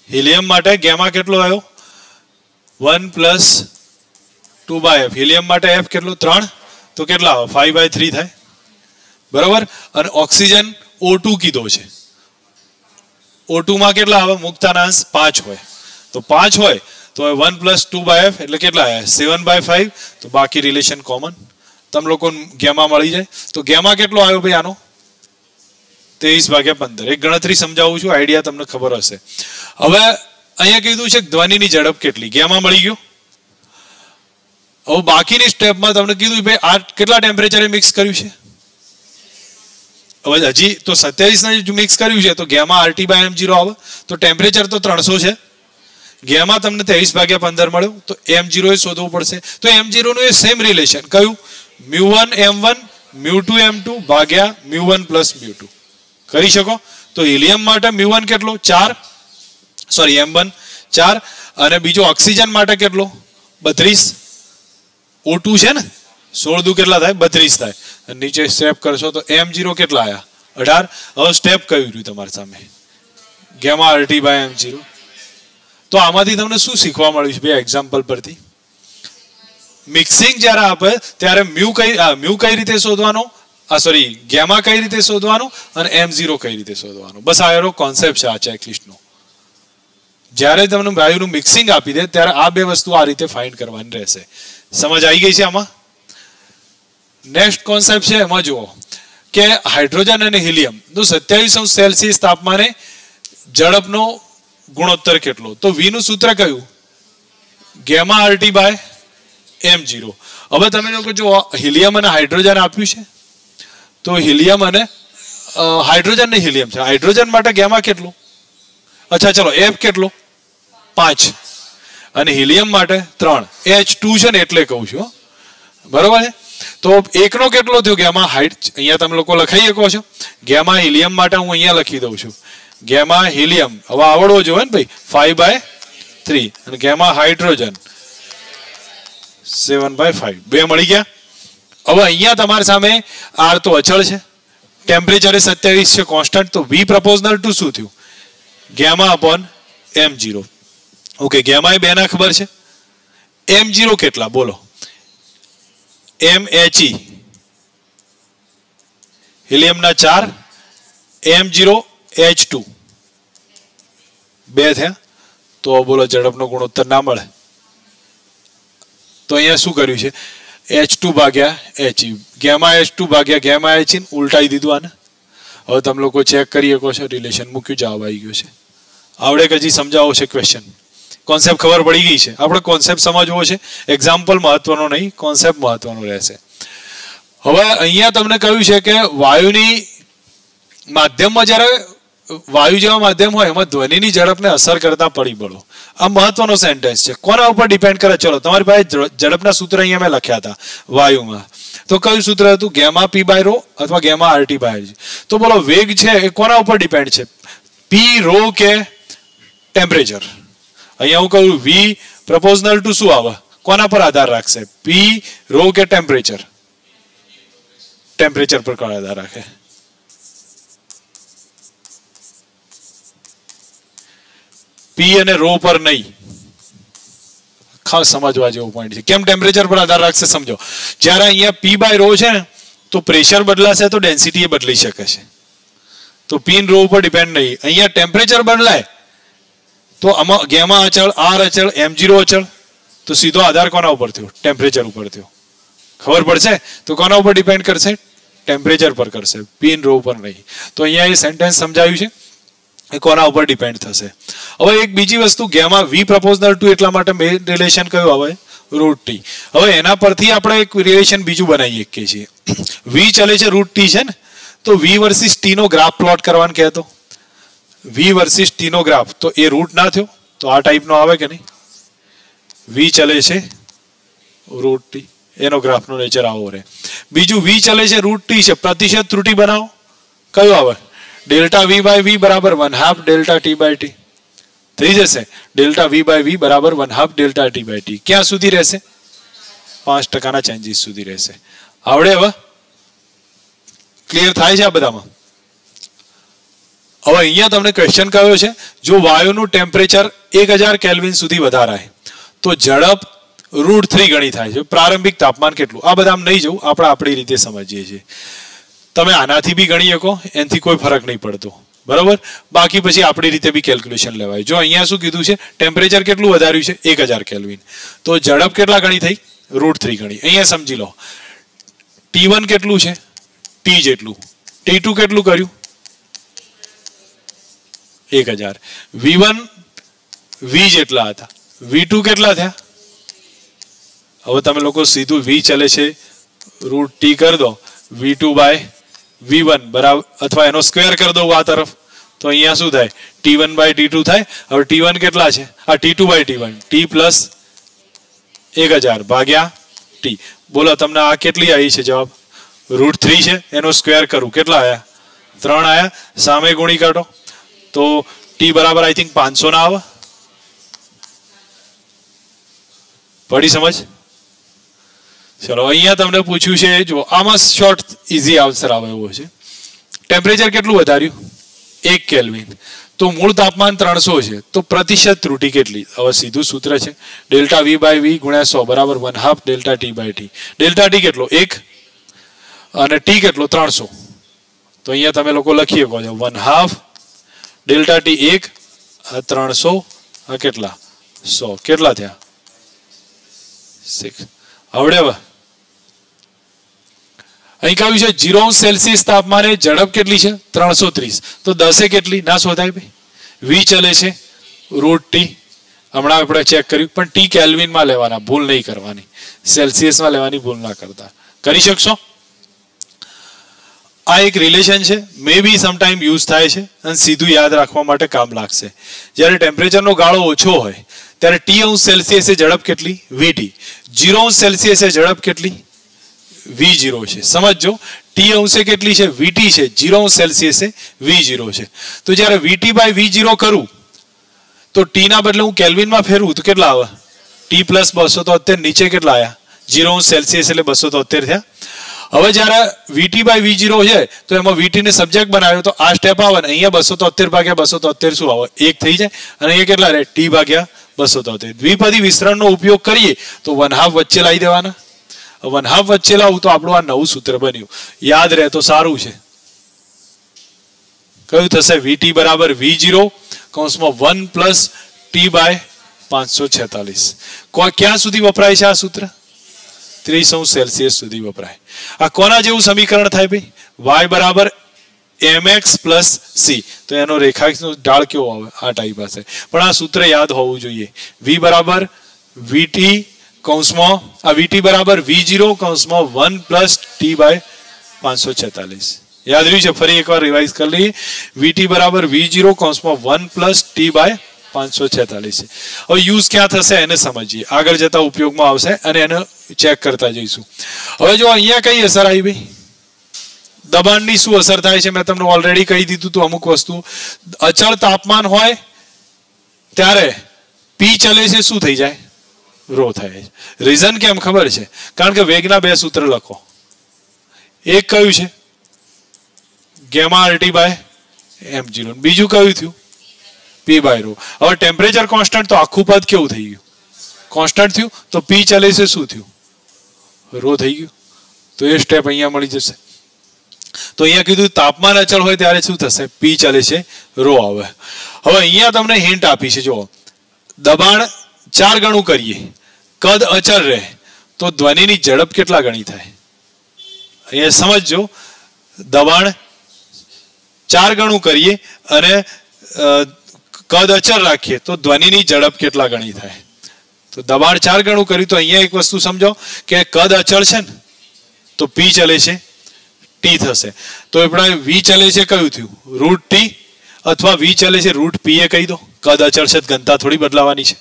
હિલિયમ માટે ગેમા કેટલો આવ્યો? 1 પ્લસ 2 બાય f. હિલિયમ માટે f કેટલો? 3. તો કેટલા આવે? 5 બાય 3 થાય. બરાબર. અને ઓક્સિજન O2 કીધો છે. O2 માં કેટલા આવે? મુક્તાનાંશ 5 હોય. તો 5 હોય તો 1 પ્લસ 2 બાય f એટલે કેટલા આવ્યા? 7 બાય 5. તો બાકી રિલેશન કોમન, તમે લોકો ગેમા મળી જાય. તો ગેમા કેટલો આવ્યો ભાઈ આનો? 23/15. એક ગણતરી સમજાવું છું, આઈડિયા તમને ખબર હશે. હવે અહીંયા કીધું છે ધ્વનિની ઝડપ કેટલી? ગેમા મળી ગયો. હવે બાકીની સ્ટેપમાં તમને કીધું ભાઈ આ કેટલા ટેમ્પરેચરે મિક્સ કર્યું છે? હવે હજી તો 27 ને મિક્સ કર્યું છે તો ગેમા RT બાય m0 આવે. તો ટેમ્પરેચર તો 300 છે, ગેમા તમને 23/15 મળ્યું. તો m0 એ શોધવું પડશે. તો m0 નું એ સેમ રિલેશન કયું? μ1 m1 μ2 m2 ભાગ્યા μ1 પ્લસ μ2 કરી શકો. તો હિલિયમ માટે μ1 કેટલો? 4, સોરી m1 4. અને બીજો ઓક્સિજન માટે કેટલો? 32. O2 છે ને, 16 દુ કેટલા થાય? 32 થાય. અને નીચે સ્ટેપ કરશો તો m0 કેટલા આયા? 18. હવે સ્ટેપ કયું રહ્યું તમારી સામે? Gamma RT by m0. તો આમાંથી તમને શું શીખવા મળ્યું છે બે એક્ઝામ્પલ પરથી? મિક્સિંગ જ્યારે આપે ત્યારે મ્યુ કઈ રીતે શોધવાનો, સોરી ગેમા કઈ રીતે શોધવાનો અને m0 કઈ રીતે શોધવાનો. બસ આ એનો કોન્સેપ્ટ છે આ ચેકલિસ્ટનો. જ્યારે તમને વાયુનું મિક્સિંગ આપી દે ત્યારે આ બે વસ્તુ આ રીતે ફાઇન્ડ કરવાની રહેશે. સમજ આવી ગઈ છે આમાં? નેક્સ્ટ કોન્સેપ્ટ છે એમાં જુઓ કે હાઇડ્રોજન અને હિલિયમ નું 27°C તાપમાને ઝડપનો ગુણોત્તર કેટલો? તો v નું સૂત્ર કયું? Gamma RT by m0. હવે તમે લોકો જો હિલિયમ અને હાઇડ્રોજન આપ્યું છે તો હિલિયમ અને હાઇડ્રોજન ને હિલિયમ છે. હાઇડ્રોજન માટે ગેમા કેટલો? અચ્છા ચલો f કેટલો? 5. અને હિલિયમ માટે 3. H2 છે ને એટલે કહું છું, બરોબર છે. તો એકનો કેટલો થયો ગેમા? અહીંયા તમે લોકો લખાઈ શકો છો. ગેમા હિલિયમ માટે હું અહીંયા લખી દઉં છું. ગેમા હિલિયમ હવે આવડવો જોઈએ ને ભાઈ, 5/3. અને ગેમા હાઇડ્રોજન 7/5. બે મળી ગયા. હવે અહીંયા તમારી સામે R તો અચળ છે, ટેમ્પરેચર 27 છે કોન્સ્ટન્ટ. તો V પ્રપોઝનલ ટુ શું થયું? Gamma upon m0. Okay, gamma એ બે ના ખબર છે. m0 કેટલા બોલો? mhe હિલિયમના 4, m0 H2 બે થયા. તો બોલો ઝડપનો ગુણોત્તર ના મળે. તો અહીંયા શું કર્યું છે? H2 ભાગ્યા He. ગેમા H2 ભાગ્યા ગેમા He ઉલટાઈ દીધું આને. હવે તમે લોકો ચેક કરી શકો છો, રિલેશન મૂક્યું, જવાબ આવી ગયો છે. આવડે કે હજી સમજાવો છે ક્વેશ્ચન? કોન્સેપ્ટ ખબર પડી ગઈ છે? આપણે કોન્સેપ્ટ સમજવો છે, એક્ઝામ્પલ મહત્વનો નહીં, કોન્સેપ્ટ મહત્વનો રહેશે. હવે અહીંયા તમને કહ્યું છે કે વાયુની માધ્યમમાં જ્યારે વાયુ જેવા માધ્યમ હોય એમાં ધ્વનિની ઝડપને અસર કરતા પરિબળો. આ મહત્વનો સેન્ટેન્સ છે. કોના ઉપર ડિપેન્ડ કરે? ચલો તમારી પાસે ઝડપના સૂત્ર અહીંયા મેં લખ્યા હતા વાયુમાં. તો કયું સૂત્ર હતું? ગેમા p બાય રો અથવા ગેમા RT બાય g. તો બોલો વેગ છે એ કોના ઉપર ડિપેન્ડ છે? p, રો કે ટેમ્પરેચર? અહીંયા હું કહું V proportional to શું આવે? કોના પર આધાર રાખશે? P, રો કે ટેમ્પરેચર? ટેમ્પરેચર પર આધાર રાખે. P અને રો પર નહીં. ખાસ સમજવા જેવો પોઈન્ટ છે. કેમ ટેમ્પરેચર પર આધાર રાખશે સમજો. જ્યારે અહીંયા P by રો છે ને તો પ્રેશર બદલાશે તો ડેન્સિટી એ બદલી શકે છે. તો P રો ઉપર ડિપેન્ડ નહીં. અહીંયા ટેમ્પરેચર બદલાય તો આમાં ગેમા અચળ, આર અચળ, m0 અચળ, તો સીધો આધાર કોના ઉપર થયો? ટેમ્પરેચર ઉપર થયો. ખબર પડશે? તો કોના ઉપર ડિપેન્ડ કરશે? ટેમ્પરેચર પર કરશે, P રો ઉપર નહીં. તો અહીંયા એ સેન્ટેન્સ સમજાયું છે એ કોના ઉપર ડિપેન્ડ થશે. હવે એક બીજી વસ્તુ, ગેમા V proportional to એટલા માટે મેઇન રિલેશન કયું આવે? Root T. હવે એના પરથી આપણે એક રિલેશન બીજું બનાવી શકીએ છીએ. V ચલે છે, રૂટ ટી છે ને, તો V વર્સિસ ટી નો ગ્રાફ પ્લોટ કરવાનું કહેતો. V વર્સિસ ટી નો ગ્રાફ, તો એ રૂટ ના થયો તો આ ટાઈપનો આવે કે નહીં? V ચલે છે રૂટ ટી, એનો ગ્રાફનો નેચર આવો રહે. બીજું V ચલે છે રૂટ ટી છે, પ્રતિશત ત્રુટી બનાવો, કયું આવે? ડેલ્ટા V by V બરાબર 1/2 ડેલ્ટા T by T થઈ જશે. ડેલ્ટા V by V બરાબર 1/2 ડેલ્ટા T by T ક્યાં સુધી રહેશે? 5% ચેન્જીસ સુધી રહેશે. આવડે? હવે ક્લિયર થાય છે આ બધામાં? હવે અહીંયા તમને ક્વેશ્ચન કયો છે, જો વાયુનું ટેમ્પરેચર 1000 કેલ્વિન સુધી વધારાય તો ઝડપ √3 ગણી થાય છે. પ્રારંભિક તાપમાન કેટલું? આ બધા નહીં જવું, આપણે આપણી રીતે સમજીએ છીએ. તમે આનાથી બી ગણી શકો, એનાથી કોઈ ફરક નહીં પડતો, બરોબર. બાકી પછી આપણી રીતે બી કેલ્ક્યુલેશન લેવાય. જો અહીંયા શું કીધું છે? ટેમ્પરેચર કેટલું વધાર્યું છે? 1000 કેલ્વિન. તો ઝડપ કેટલા ગણી થઈ? √3 ગણી. અહીંયા સમજી લો, T1 કેટલું છે? T જેટલું. T2 કેટલું કર્યું? 1000. V1 V જેટલા હતા. V2 કેટલા થયા? હવે તમે લોકો સીધું V ચલે છે √T કરી દો, V2 by V1 બરાબર, અથવા એનો સ્ક્વેર કરી દો આ તરફ, તો અહીંયા શું થાય? T1 by T2 થાય. હવે T1 કેટલા છે? આ T2 by T1, T plus 1000 ભાગ્યા T. બોલો તમને આ કેટલી આવી છે જવાબ? √3 છે, એનો સ્ક્વેર કરું, કેટલા આયા? 3 આયા. સામે ગુણી કાઢો તો T બરાબર આઈ થિંક 500 ના આવે. પડી સમજ? ચલો અહીંયા તમને પૂછ્યું છે, જો આમાં શોર્ટ ઈઝી આન્સર આવે એવો છે. ટેમ્પરેચર કેટલું વધાર્યું? 1 કેલ્વિન. તો મૂળ તાપમાન 300 છે, તો પ્રતિશત ત્રુટી કેટલી? હવે સીધું સૂત્ર છે, ડેલ્ટા V by V ગુણ્યા 100 બરાબર 1/2 delta T by T. Delta T કેટલો? 1 અને T કેટલો? 300. તો અહીંયા તમે લોકો લખી શકો છો 1/2 ડેલ્ટા T 1, 300, આ કેટલા? 100. કેટલા થયા? 6. આવડે? હવે અહીં કહ્યું છે 0°C તાપમાને ઝડપ કેટલી છે? 330. તો 10 કેટલી? ના શોધાય ભાઈ. V ચલે છે √T, હમણાં આપણે ચેક કર્યું, પણ T કેલ્વિનમાં લેવાના, ભૂલ નહીં કરવાની. સેલ્સિયસમાં લેવાની ભૂલ ના કરતા. કરી શકશો? આ એક રિલેશન છે, મે બી સમટાઈમ યુઝ થાય છે અને સીધું યાદ રાખવા માટે કામ લાગશે. જ્યારે ટેમ્પરેચરનો ગાળો ઓછો હોય ત્યારે T°C ઝડપ કેટલી? VT. 0°C ઝડપ કેટલી? V0 છે. સમજો, T કેટલી છે? VT છે. 0°C V0 છે. તો જ્યારે VT by V0 કરું તો T ના બદલે હું કેલ્વિનમાં ફેરવું તો કેટલા આવે? T plus 273. નીચે કેટલા આવ્યા? 0°C એટલે 273 થયા. હવે જ્યારે VT by V0 છે તો એમાં VT ને સબ્જેક્ટ બનાવ્યો તો આ સ્ટેપ આવે ને, અહીંયા 273 ભાગ્યા 273 શું આવે? 1 થઈ જાય. અને અહીંયા કેટલા રહે? T ભાગ્યા 273. દ્વિપદી વિસ્તરણનો ઉપયોગ કરીએ તો 1/2 વચ્ચે લાવી દેવાના. 1/2 વચ્ચે લાવું તો આપણું આ નવું સૂત્ર બન્યું. યાદ રહે તો સારું છે. કયું થશે? VT બરાબર V0 કૌંસમાં 1 plus T by 546. ક્યાં સુધી વપરાય છે આ સૂત્ર? 30°C સુધી વપરાય. આ કોના જેવું સમીકરણ થાય ભાઈ? Y બરાબર mx plus c. તો એનો રેખાંશનો ઢાળ કેવો આવે? આ ટાઈપ હશે. પણ આ સૂત્ર યાદ હોવું જોઈએ. V બરાબર VT કૌંસમાં, આ VT બરાબર V0 કૌંસમાં 1 plus T by 546. યાદ રહ્યું છે? ફરી એકવાર રિવાઇઝ કરી લઈએ. VT બરાબર V0 કૌંસમાં 1 plus T by 546. હવે યુઝ ક્યાં થશે એને સમજીએ, આગળ જતા ઉપયોગમાં આવશે અને એને ચેક કરતા જઈશું. હવે જો અહીંયા કઈ અસર આવી ભાઈ? દબાણની શું અસર થાય છે મેં તમને ઓલરેડી કહી દીધું હતું. અમુક વસ્તુ અચળ તાપમાન હોય ત્યારે પી ચલે છે શું થઈ જાય? રો થાય. રીઝન કેમ ખબર છે? કારણ કે વેગના બે સૂત્ર લખો. એક કયું છે? Gamma RT by m0. બીજું કયું થયું? P by rho. હવે ટેમ્પરેચર કોન્સ્ટન્ટ તો આખું પદ કેવું થઈ ગયું? કોન્સ્ટન્ટ થયું. તો પી ચલે છે શું થયું? રો થઈ ગયું. તો એ સ્ટેપ અહીંયા મળી જશે. તો અહીંયા કીધું તાપમાન અચળ હોય ત્યારે શું થશે? પી ચલે છે રો આવે. હવે અહીંયા તમને હિન્ટ આપી છે. જો દબાણ 4 ગણું કરીએ, કદ અચળ રહે, તો ધ્વનિની ઝડપ કેટલા ગણી થાય? અહીંયા સમજજો, દબાણ 4 ગણું કરીએ અને કદ અચળ રાખીએ તો ધ્વનિની ઝડપ કેટલા ગણી થાય? તો દબાણ 4 ગણું કર્યું તો અહીંયા એક વસ્તુ સમજો કે કદ અચળ છે ને, તો પી ચલે છે ટી થશે. તો આપણે વી ચલે છે કયું થયું? Root T. અથવા વી ચલે છે રૂટ પી એ કહી દો. કદ અચળ છે, ઘનતા થોડી બદલાવાની છે.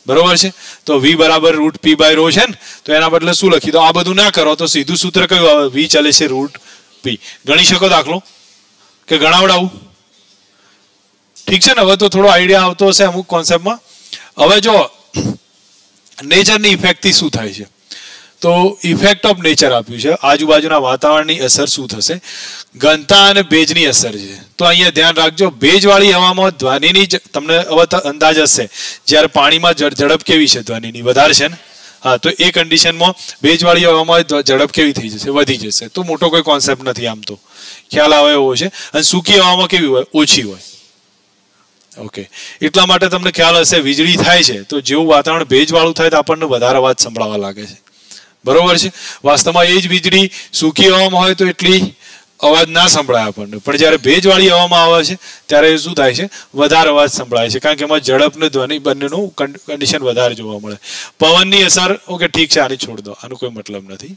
બરોબર છે? તો વી બરાબર રૂટ પી બાય રો છે ને, તો એના બદલે શું લખી દો? આ બધું ના કરો તો સીધું સૂત્ર કયું આવે? વી ચલે છે રૂટ પી. ગણી શકો દાખલો કે ગણાવડાવું? ઠીક છે ને? હવે તો થોડો આઈડિયા આવતો હશે અમુક કોન્સેપ્ટમાં. હવે જો નેચરની ઇફેક્ટથી શું થાય છે, તો ઇફેક્ટ ઓફ નેચર આપ્યું છે. આજુબાજુના વાતાવરણની અસર શું થશે? ઘનતા અને ભેજની અસર છે. તો અહીંયા ધ્યાન રાખજો, ભેજવાળી હવામાં ધ્વનિની તમને હવે અંદાજ હશે. જ્યારે પાણીમાં ઝડપ કેવી છે? ધ્વનિની વધારે છે ને? હા, તો એ કન્ડિશનમાં ભેજવાળી હવામાં ઝડપ કેવી થઈ જશે? વધી જશે. તો મોટો કોઈ કોન્સેપ્ટ નથી, આમ તો ખ્યાલ આવે એવો છે. અને સૂકી હવામાં કેવી હોય? ઓછી હોય. ઓકે, એટલા માટે તમને ખ્યાલ હશે વીજળી થાય છે તો જેવું વાતાવરણ ભેજવાળું થાય તો આપણને વધારે અવાજ સંભળાવા લાગે છે. બરોબર છે? વાસ્તવમાં એ જ વીજળી સૂકી હવામાં હોય તો એટલી અવાજ ના સંભળાય આપણને, પણ જ્યારે ભેજવાળી હવામાં આવે છે ત્યારે શું થાય છે? વધારે અવાજ સંભળાય છે, કારણ કે એમાં ઝડપ ને ધ્વનિ બંનેનું કન્ડિશન વધારે જોવા મળે. પવનની અસર ઓકે ઠીક છે, આની છોડ દો, આનો કોઈ મતલબ નથી.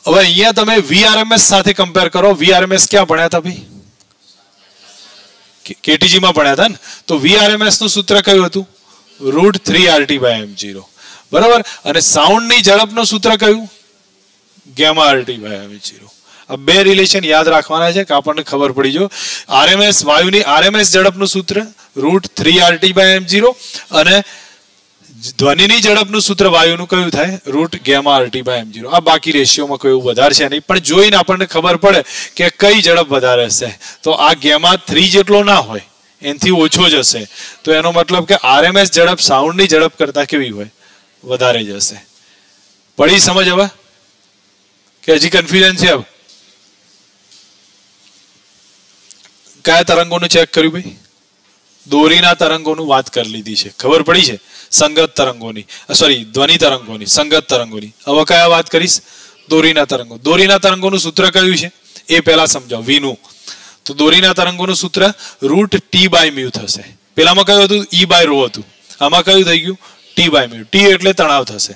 હવે અહીંયા તમે VRMS સાથે કમ્પેર કરો. VRMS ક્યાં ભણ્યા હતા ભાઈ? કેટીજી માં ભણ્યા હતા ને? તો VRMS નું સૂત્ર કયું હતું? Route 3RT/m0. બરાબર. અને સાઉન્ડ ની ઝડપનું સૂત્ર કયું? Gamma RT/m0. આ બે રિલેશન યાદ રાખવાના છે કે આપણને ખબર પડી જો. RMS વાયુની RMS ઝડપનું સૂત્ર રૂટ 3RT/m0 અને ધ્વનિની ઝડપનું સૂત્ર વાયુનું કયું થાય? Root gamma RT/m0. આ બાકી રેશિયોમાં કોઈ એવું વધારે છે નહીં, પણ જોઈને આપણને ખબર પડે કે કઈ ઝડપ વધારે હશે. તો આ ગેમા 3 જેટલો ના હોય, એનાથી ઓછો જ હશે. તો એનો મતલબ કે RMS ઝડપ સાઉન્ડની ઝડપ કરતા કેવી હોય? વધારે જ હશે. પડી સમજ હવે કે હજી કન્ફ્યુઝન છે? હવે કયા તરંગોનું ચેક કર્યું ભાઈ? દોરીના તરંગોનું વાત કરી લીધી છે, ખબર પડી છે? સંગત તરંગોની, સોરી ધ્વનિ તરંગોની, સંગત તરંગોની. હવે કયા વાત કરીશ? દોરીના તરંગો. દોરીના તરંગોનું સૂત્ર કયું છે એ પહેલા સમજાવો. વીનું. તો દોરીના તરંગોનું સૂત્ર રૂટ T/μ થશે. પેલામાં કયું હતું? E/ρ હતું. આમાં કયું થઈ ગયું? T/μ. T એટલે તણાવ થશે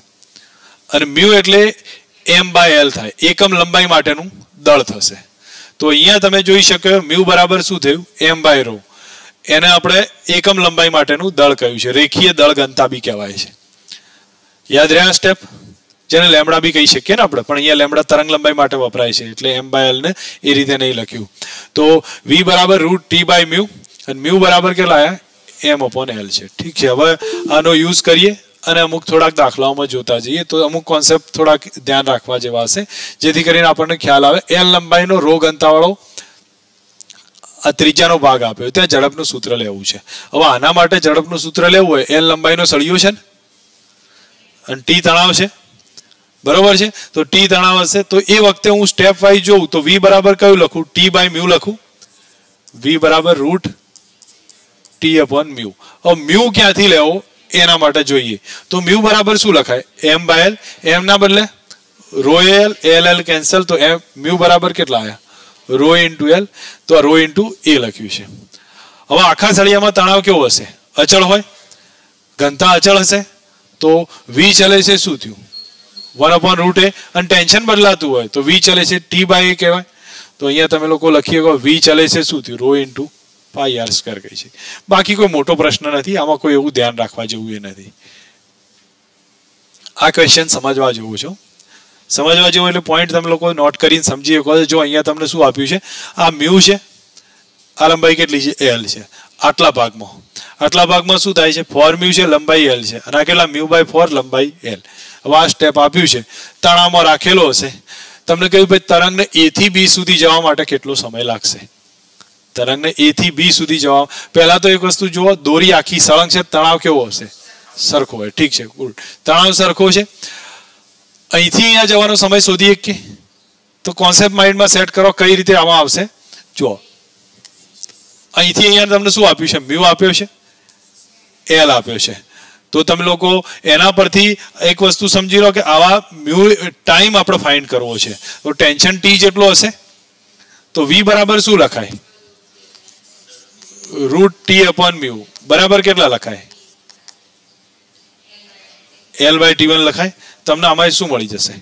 અને મ્યુ એટલે m/l થાય, એકમ લંબાઈ માટેનું દળ થશે. તો અહીંયા તમે જોઈ શકો મ્યુ બરાબર શું થયું? m/ρ. એને આપણે એકમ લંબાઈ માટેનું દળ કહ્યું છે. રેખીય દળ ઘનતા બી કહેવાય છે. યાદ રહ્યા સ્ટેપ? જેને લેમડા બી કહી શકીએ ને આપણે, પણ અહીંયા લેમડા તરંગ લંબાઈ માટે વપરાય છે એટલે m/l ને એ રીતે નહીં લખ્યું. તો v બરાબર રૂટ T/μ અને મ્યુ બરાબર કેટલા આવ્યા? m/l છે. ઠીક છે. હવે આનો યુઝ કરીએ અને અમુક થોડાક દાખલાઓમાં જોતા જઈએ તો અમુક કોન્સેપ્ટ થોડાક ધ્યાન રાખવા જેવા હશે, જેથી કરીને આપણને ખ્યાલ આવે. l લંબાઈનો ρ ઘનતાવાળો આ ત્રિજ્યાનો ભાગ આપ્યો, ત્યાં ઝડપનું સૂત્ર લેવું છે. હવે આના માટે ઝડપનું સૂત્ર લેવું હોય, l લંબાઈનો સળિયો છે ને અને t તણાવ છે. બરોબર છે? તો t તણાવ હશે તો એ વખતે હું સ્ટેપ વાઇઝ જોઉં તો v બરાબર કયું લખું? T/μ લખું. v બરાબર રૂટ T/μ. હવે મ્યુ ક્યાંથી લેવો એના માટે જોઈએ તો મ્યુ બરાબર શું લખાય? m/l. m ના બદલે ρ l કેન્સલ, તો મ્યુ બરાબર કેટલા આવ્યા? ρ × l. તો આ ρ × a લખ્યું છે. હવે આખા સળિયામાં તણાવ કેવો હશે? અચળ હોય, ઘનતા અચળ હશે. તો v ચલે છે શું થયું? 1/√a. અને ટેન્શન બદલાતું હોય તો v ચલે છે T/a કહેવાય. તો અહીંયા તમે લોકો લખીએ કે v ચલે છે શું થયું? ρ × πr² કહી છે. બાકી કોઈ મોટો પ્રશ્ન નથી, આમાં કોઈ એવું ધ્યાન રાખવા જેવું એ નથી. આ ક્વેશ્ચન સમજવા જેવું છે. સમજવા જેવું એટલે પોઈન્ટ તમે લોકો નોટ કરીને સમજી શકો. જો અહીંયા તમને શું આપ્યું છે? આ મ્યુ છે આ લંબાઈ કેટલી છે? એલ છે. આટલા ભાગમાં શું થાય છે? ફોર મ્યુ છે, લંબાઈ એલ છે, અને આ કેટલા? મ્યુ બાય 4 લંબાઈ એલ. હવે આ સ્ટેપ આપ્યું છે, તણાવમાં રાખેલો હશે. તમને કહ્યું ભાઈ તરંગને A થી B સુધી જવા માટે કેટલો સમય લાગશે? તરંગને A થી B સુધી જવા પહેલા તો એક વસ્તુ જુઓ, દોરી આખી સળંગ છે, તણાવ કેવો હશે? સરખો હોય. ઠીક છે, તણાવ સરખો છે. અહીંથી અહીંયા જવાનો સમય શોધીએ કે તો કોન્સેપ્ટ માઇન્ડમાં સેટ કરો કઈ રીતે આમાં આવશે. જુઓ, અહીંથી અહીંયા તમને શું આપ્યું છે? મ્યુ આપ્યો છે, એલ આપ્યો છે. તો તમે લોકો એના પરથી એક વસ્તુ સમજી લો કે આવા મ્યુ ટાઈમ આપણે ફાઇન્ડ કરવો છે. તો ટેન્શન ટી જેટલો હશે તો વી બરાબર શું લખાય? રૂટ ટી અપોન મ્યુ બરાબર કેટલા લખાય? એલ બાય T1 લખાય. તમને આમાં શું મળી જશે?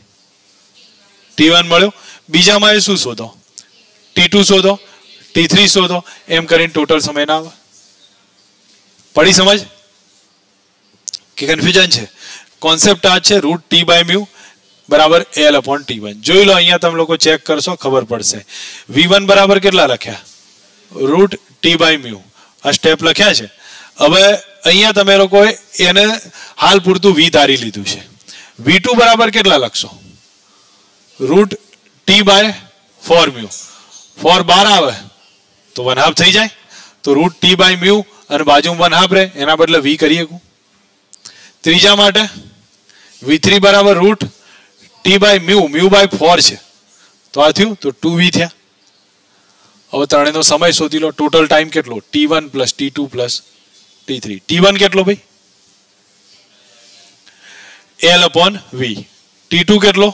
T1 મળ્યો. બીજામાં શું શોધો? T2 શોધો, T3 શોધો, એમ કરીને ટોટલ સમય ના આવે. પડી સમજ કે કન્ફ્યુઝન છે? કોન્સેપ્ટ આ છે, રૂટ ટી બાય મ્યુ બરાબર એલ અપોન T1. જોઈ લો, અહીંયા તમે લોકો ચેક કરશો ખબર પડશે. V1 બરાબર કેટલા લખ્યા? Root T by mu. આ સ્ટેપ લખ્યા છે. હવે અહીંયા તમે લોકોએ એને હાલ પૂરતું V ધારી લીધું છે. V2 બરાબર કેટલા લખશો? Root T by 4 mu. 4 બાર આવે તો 1/2 થઈ જાય. તો રૂટ ટી બાય મ્યુ અને બાજુમાં 1/2 રહે, એના બદલે V કરીએ. ત્રીજા માટે V3 બરાબર root T by mu by 4 છે, તો આ થયું તો 2V થયા. હવે ત્રણેયનો સમય શોધી લો. ટોટલ ટાઈમ કેટલો? T1 plus T2 plus T3. T1 કેટલો ભાઈ? L upon V. T2 કેટલો?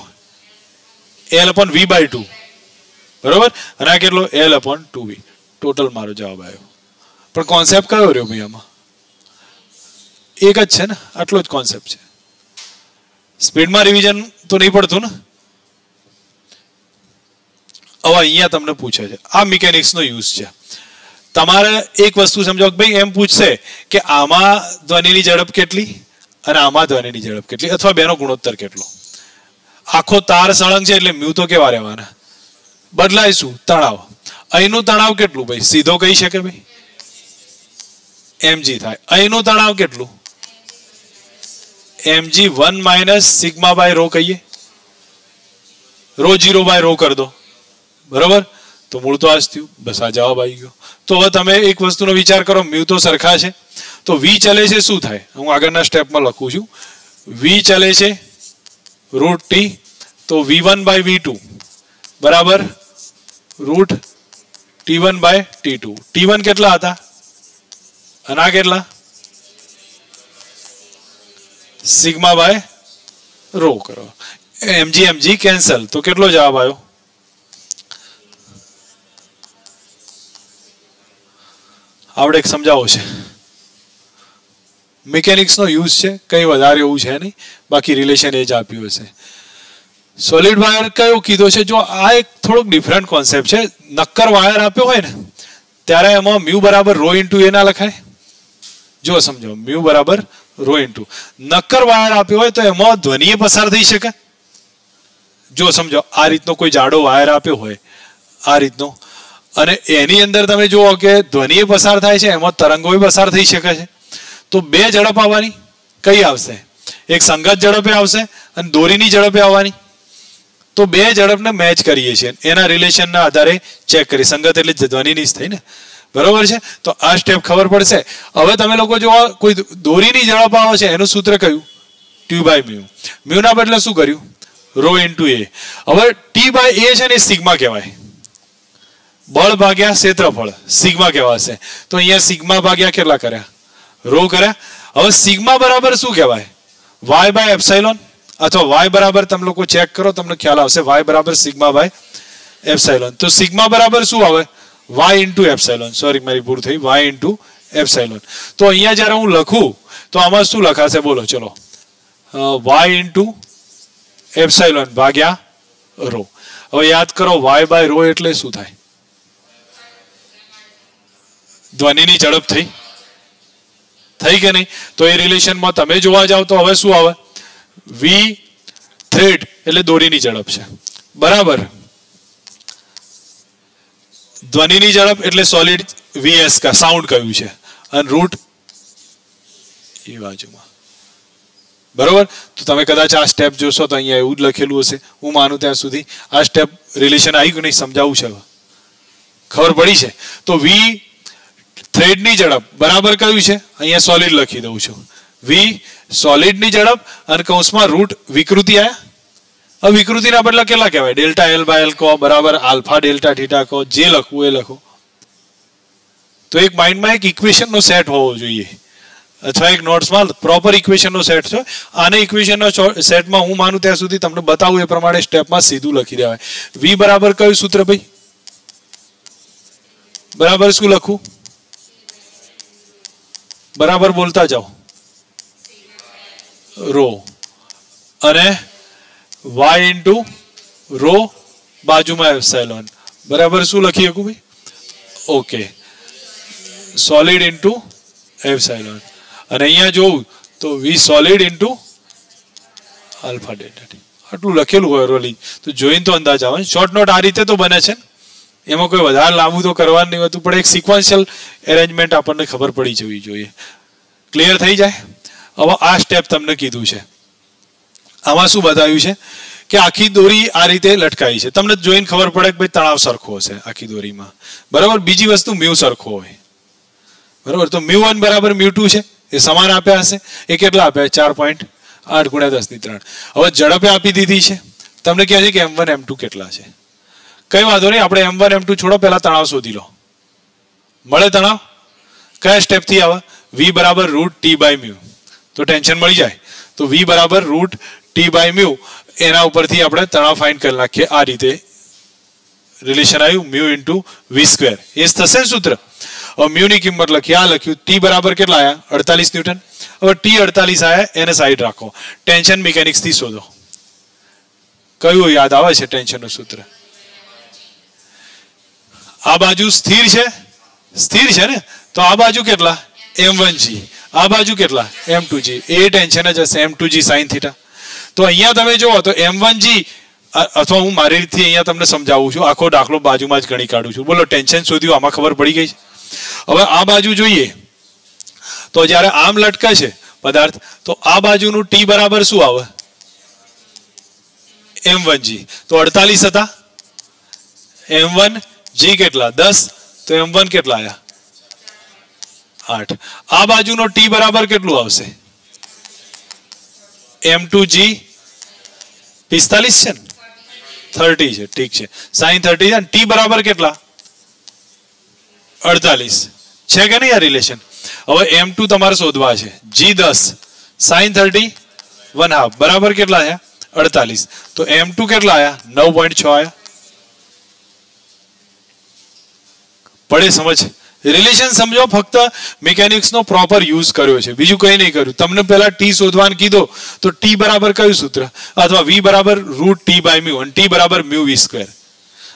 L upon V by 2. બરોબર. અને આ કેટલો? L upon 2V. ટોટલ મારો જવાબ આવ્યો. પણ કોન્સેપ્ટ કયો રહ્યો ભાઈ? આમાં એક જ છે ને, આટલો જ કોન્સેપ્ટ છે. સ્પીડમાં રિવિઝન તો નહીં પડતું ને. હવે અહીંયા તમને પૂછે છે, આ મિકેનિક્સનો યુઝ છે. તમારે એક વસ્તુ સમજો કે ભાઈ એમ પૂછશે કે આમાં ધ્વનિની ઝડપ કેટલી અને આમાં ધ્વનિની ઝડપ કેટલી, અથવા બેનો ગુણોત્તર કેટલો. આખો તાર સળંગ છે એટલે મ્યુ તો કેવા રહેવાના? બદલાય શું? તણાવ. અહીંનું તણાવ કેટલું ભાઈ? સીધો કહી શકે ભાઈ, mg થાય. અહીંનું તણાવ કેટલું? mg 1 minus sigma by rho કહીએ. રો 0 બાય રો કરી દો. બરોબર. તો મૂળ તો આ જ થયું. બસ આ જવાબ આવી ગયો. તો હવે તમે એક વસ્તુનો વિચાર કરો, મ્યુ તો સરખા છે, તો V ચલે છે શું થાય? હું આગળના સ્ટેપમાં લખું છું. V ચલે છે રૂટ ટી, તો V1 બાય V2 બરાબર route T1 by T2. T1 કેટલા હતા અને આ કેટલા? સિગ્મા બાય રો કરો. mg કેન્સલ, તો કેટલો જવાબ આવ્યો? આવડે એક સમજાવો છે. મિકેનિક્સનો યુઝ છે, કંઈ વધારે એવું છે નહીં. બાકી રિલેશન એ જ આપ્યું હશે. સોલિડ વાયર કયો કીધો છે? જો આ એક થોડોક ડિફરન્ટ કોન્સેપ્ટ છે. નક્કર વાયર આપ્યો હોય ને ત્યારે એમાં મ્યુ બરાબર રો ઇન્ટુ એ ના લખાય. જો સમજો, મ્યુ બરાબર રો ઇન્ટુ. નક્કર વાયર આપ્યો હોય તો એમાં ધ્વનિએ પસાર થઈ શકે. જો સમજો, આ રીતનો કોઈ જાડો વાયર આપ્યો હોય, આ રીતનો, અને એની અંદર તમે જુઓ કે ધ્વનિએ પસાર થાય છે, એમાં તરંગો પસાર થઈ શકે છે. તો બે ઝડપ આવવાની કઈ આવશે? એક સંગત ઝડપે આવશે અને દોરીની ઝડપે આવવાની. તો બે ઝડપને મેચ કરીએ છીએ, એના રિલેશનના આધારે ચેક કરી. સંગત એટલે ધ્વનિની જ થઈ ને, બરોબર છે. તો આ સ્ટેપ ખબર પડશે. હવે તમે લોકો જો કોઈ દોરીની ઝડપ આવે છે, એનું સૂત્ર કયું? T by mu. મ્યુના બદલે શું કર્યું? રો ઇન્ટુ એ. હવે T બાય એ છે ને સિગ્મા કહેવાય. બળ ભાગ્યા ક્ષેત્રફળ સિગ્મા કહેવાશે. તો અહીંયા સિગ્મા ભાગ્યા કેટલા કર્યા? રો કર્યા. હવે સિગ્મા બરાબર શું કહેવાય? y બાય એપ્સાઇલોન, અથવા y બરાબર તમે લોકો ચેક કરો, તમને ખ્યાલ આવશે. y બરાબર સિગ્મા બાય એપ્સાઇલોન. તો સિગ્મા બરાબર શું આવે? y into epsilon. સોરી, મારી ભૂલ થઈ. y into epsilon. તો અહીંયા જ્યારે હું લખું તો આમાં શું લખાશે? બોલો ચલો. y ઇન્ટુ એપ્સાઇલોન ભાગ્યા રો. હવે યાદ કરો, y બાય રો એટલે શું થાય? ધ્વનિની ઝડપ થઈ કે નહીં? તો એ રિલેશનમાં તમે જોવા જાવ તો હવે શું આવે? V થ્રેડ એટલે દોરીની ઝડપ છે, બરાબર. ધ્વનિની ઝડપ એટલે સોલિડ વીએસ કા સાઉન્ડ કહ્યું છે અને રૂટ એ બાજુમાં બરોબર. તો તમે કદાચ આ સ્ટેપ જોશો તો અહીંયા એવું જ લખેલું હશે. હું માનું ત્યાં સુધી આ સ્ટેપ રિલેશન આવી કે નહીં સમજાવું છે, ખબર પડી છે. તો વી થ્રેડની ઝડપ બરાબર કયું છે, અહીંયા સોલિડ લખી દઉં છું. વી સોલિડની ઝડપ અને કૌંસમાં રૂટ વિકૃતિ આયા. હવે વિકૃતિના બદલા કેટલા કહેવાય? ડેલ્ટા એલ બાય એલ કહો બરાબર, આલ્ફા ડેલ્ટા થીટા કહો, જે લખવું એ લખો. તો એક માઇન્ડમાં એક ઇક્વેશનનો સેટ હોવો જોઈએ અથવા એક નોટ્સમાં પ્રોપર ઇક્વેશનનો સેટ છે. આને ઇક્વેશનનો સેટમાં હું માનું ત્યાં સુધી તમને બતાવું એ પ્રમાણે સ્ટેપમાં સીધું લખી દેવાય. વી બરાબર કયું સૂત્ર ભાઈ? બરાબર શું લખું? બરાબર બોલતા જાઓ. રો અને y ઇન્ટુ રો બાજુમાં એપ્સિલોન બરાબર શું લખી શકું ભાઈ? Okay, solid into epsilon. અને અહીંયા જોઉં તો V solid into alpha delta T આટલું લખેલું હોય રોલી તો જોઈને તો અંદાજ આવે. શોર્ટ નોટ આ રીતે તો બને છે, એમાં કોઈ વધારે લાંબુ તો કરવાનું નહીં હોતું, પણ એક સિક્વન્શિયલ એરેન્જમેન્ટ આપણને ખબર પડી જવી જોઈએ. ક્લિયર થઈ જાય. હવે આ સ્ટેપ તમને કીધું છે, આમાં શું બતાવ્યું છે કે આખી દોરી આ રીતે લટકાઈ છે. તમને જોઈને ખબર પડે કે ભાઈ તણાવ સરખો હશે આખી દોરીમાં બરાબર. બીજી વસ્તુ મ્યુ સરખો હોય બરાબર. તો મ્યુ1 બરાબર મ્યુ2 છે, એ સમાન આપ્યા હશે. એ કેટલા આપ્યા? 4.8 ગુણ્યા 10⁻3. હવે ઝડપે આપી દીધી છે. તમને કહે છે કે m1 m2 કેટલા છે. કઈ વાંધો નહીં, આપણે m1 m2 છોડો, પહેલા તણાવ શોધી લો. મળે તણાવ? કયા સ્ટેપ થી આવે? v બરાબર રૂટ t બાય મ્યુ. તો ટેન્શન મળી જાય. તો v બરાબર રૂટ t બાય મ્યુ, એના ઉપરથી આપણે તણાવ ફાઇન્ડ કરી નાખીએ. આ રીતે રિલેશન આવ્યું મ્યુ ઇન્ટુ વી સ્ક્વેર. એ જ થશે સૂત્ર. હવે મ્યુ ની કિંમત લખી, આ લખ્યું t બરાબર કેટલા આયા? 48 ન્યૂટન. હવે t 48 આયા, એને સાઈડ રાખો. ટેન્શન મિકેનિક્સ થી શોધો. કયું યાદ આવે છે ટેન્શન નું સૂત્ર? આ બાજુ સ્થિર છે, સ્થિર છે ને, તો આ બાજુ કેટલા? m1g. આ બાજુ કેટલા? m2g. એ ટેન્શન જ હશે, m2g sin થીટા. તો અહીંયા તમે જુઓ તો m1g, અથવા હું મારી રીતથી અહીંયા તમને સમજાવું છું, આખો દાખલો બાજુમાં જ ગણી કાઢું છું. બોલો ટેન્શન શોધ્યું, આમાં ખબર પડી ગઈ છે. હવે આ બાજુ જોઈએ તો જ્યારે આમ લટકે છે પદાર્થ, તો આ બાજુનું t બરાબર શું આવે? m1g. તો 48 હતા, m1g કેટલા? 10. તો m1 કેટલા આયા? 8. આ બાજુનો t બરાબર કેટલું આવશે? m2g 45 છે ને, 30 છે. ઠીક છે, sin 30 છે. t બરાબર કેટલા? 48 છે કે નહીં આ રિલેશન? હવે m2 તમારે શોધવા છે. g 10 sin 30 1/2 બરાબર કેટલા છે? 48. તો m2 કેટલા આયા? 9.6 આયા. પડે સમજ? રિલેશન સમજો, ફક્ત મિકેનિક્સ નો પ્રોપર યુઝ કર્યો છે, બીજું કંઈ નહીં કર્યું. તમને પહેલા t શોધવાનું કીધો તો t બરાબર કયું સૂત્ર? અથવા v બરાબર રૂટ t બાય મ્યુ અને t બરાબર મ્યુ v સ્ક્વેર.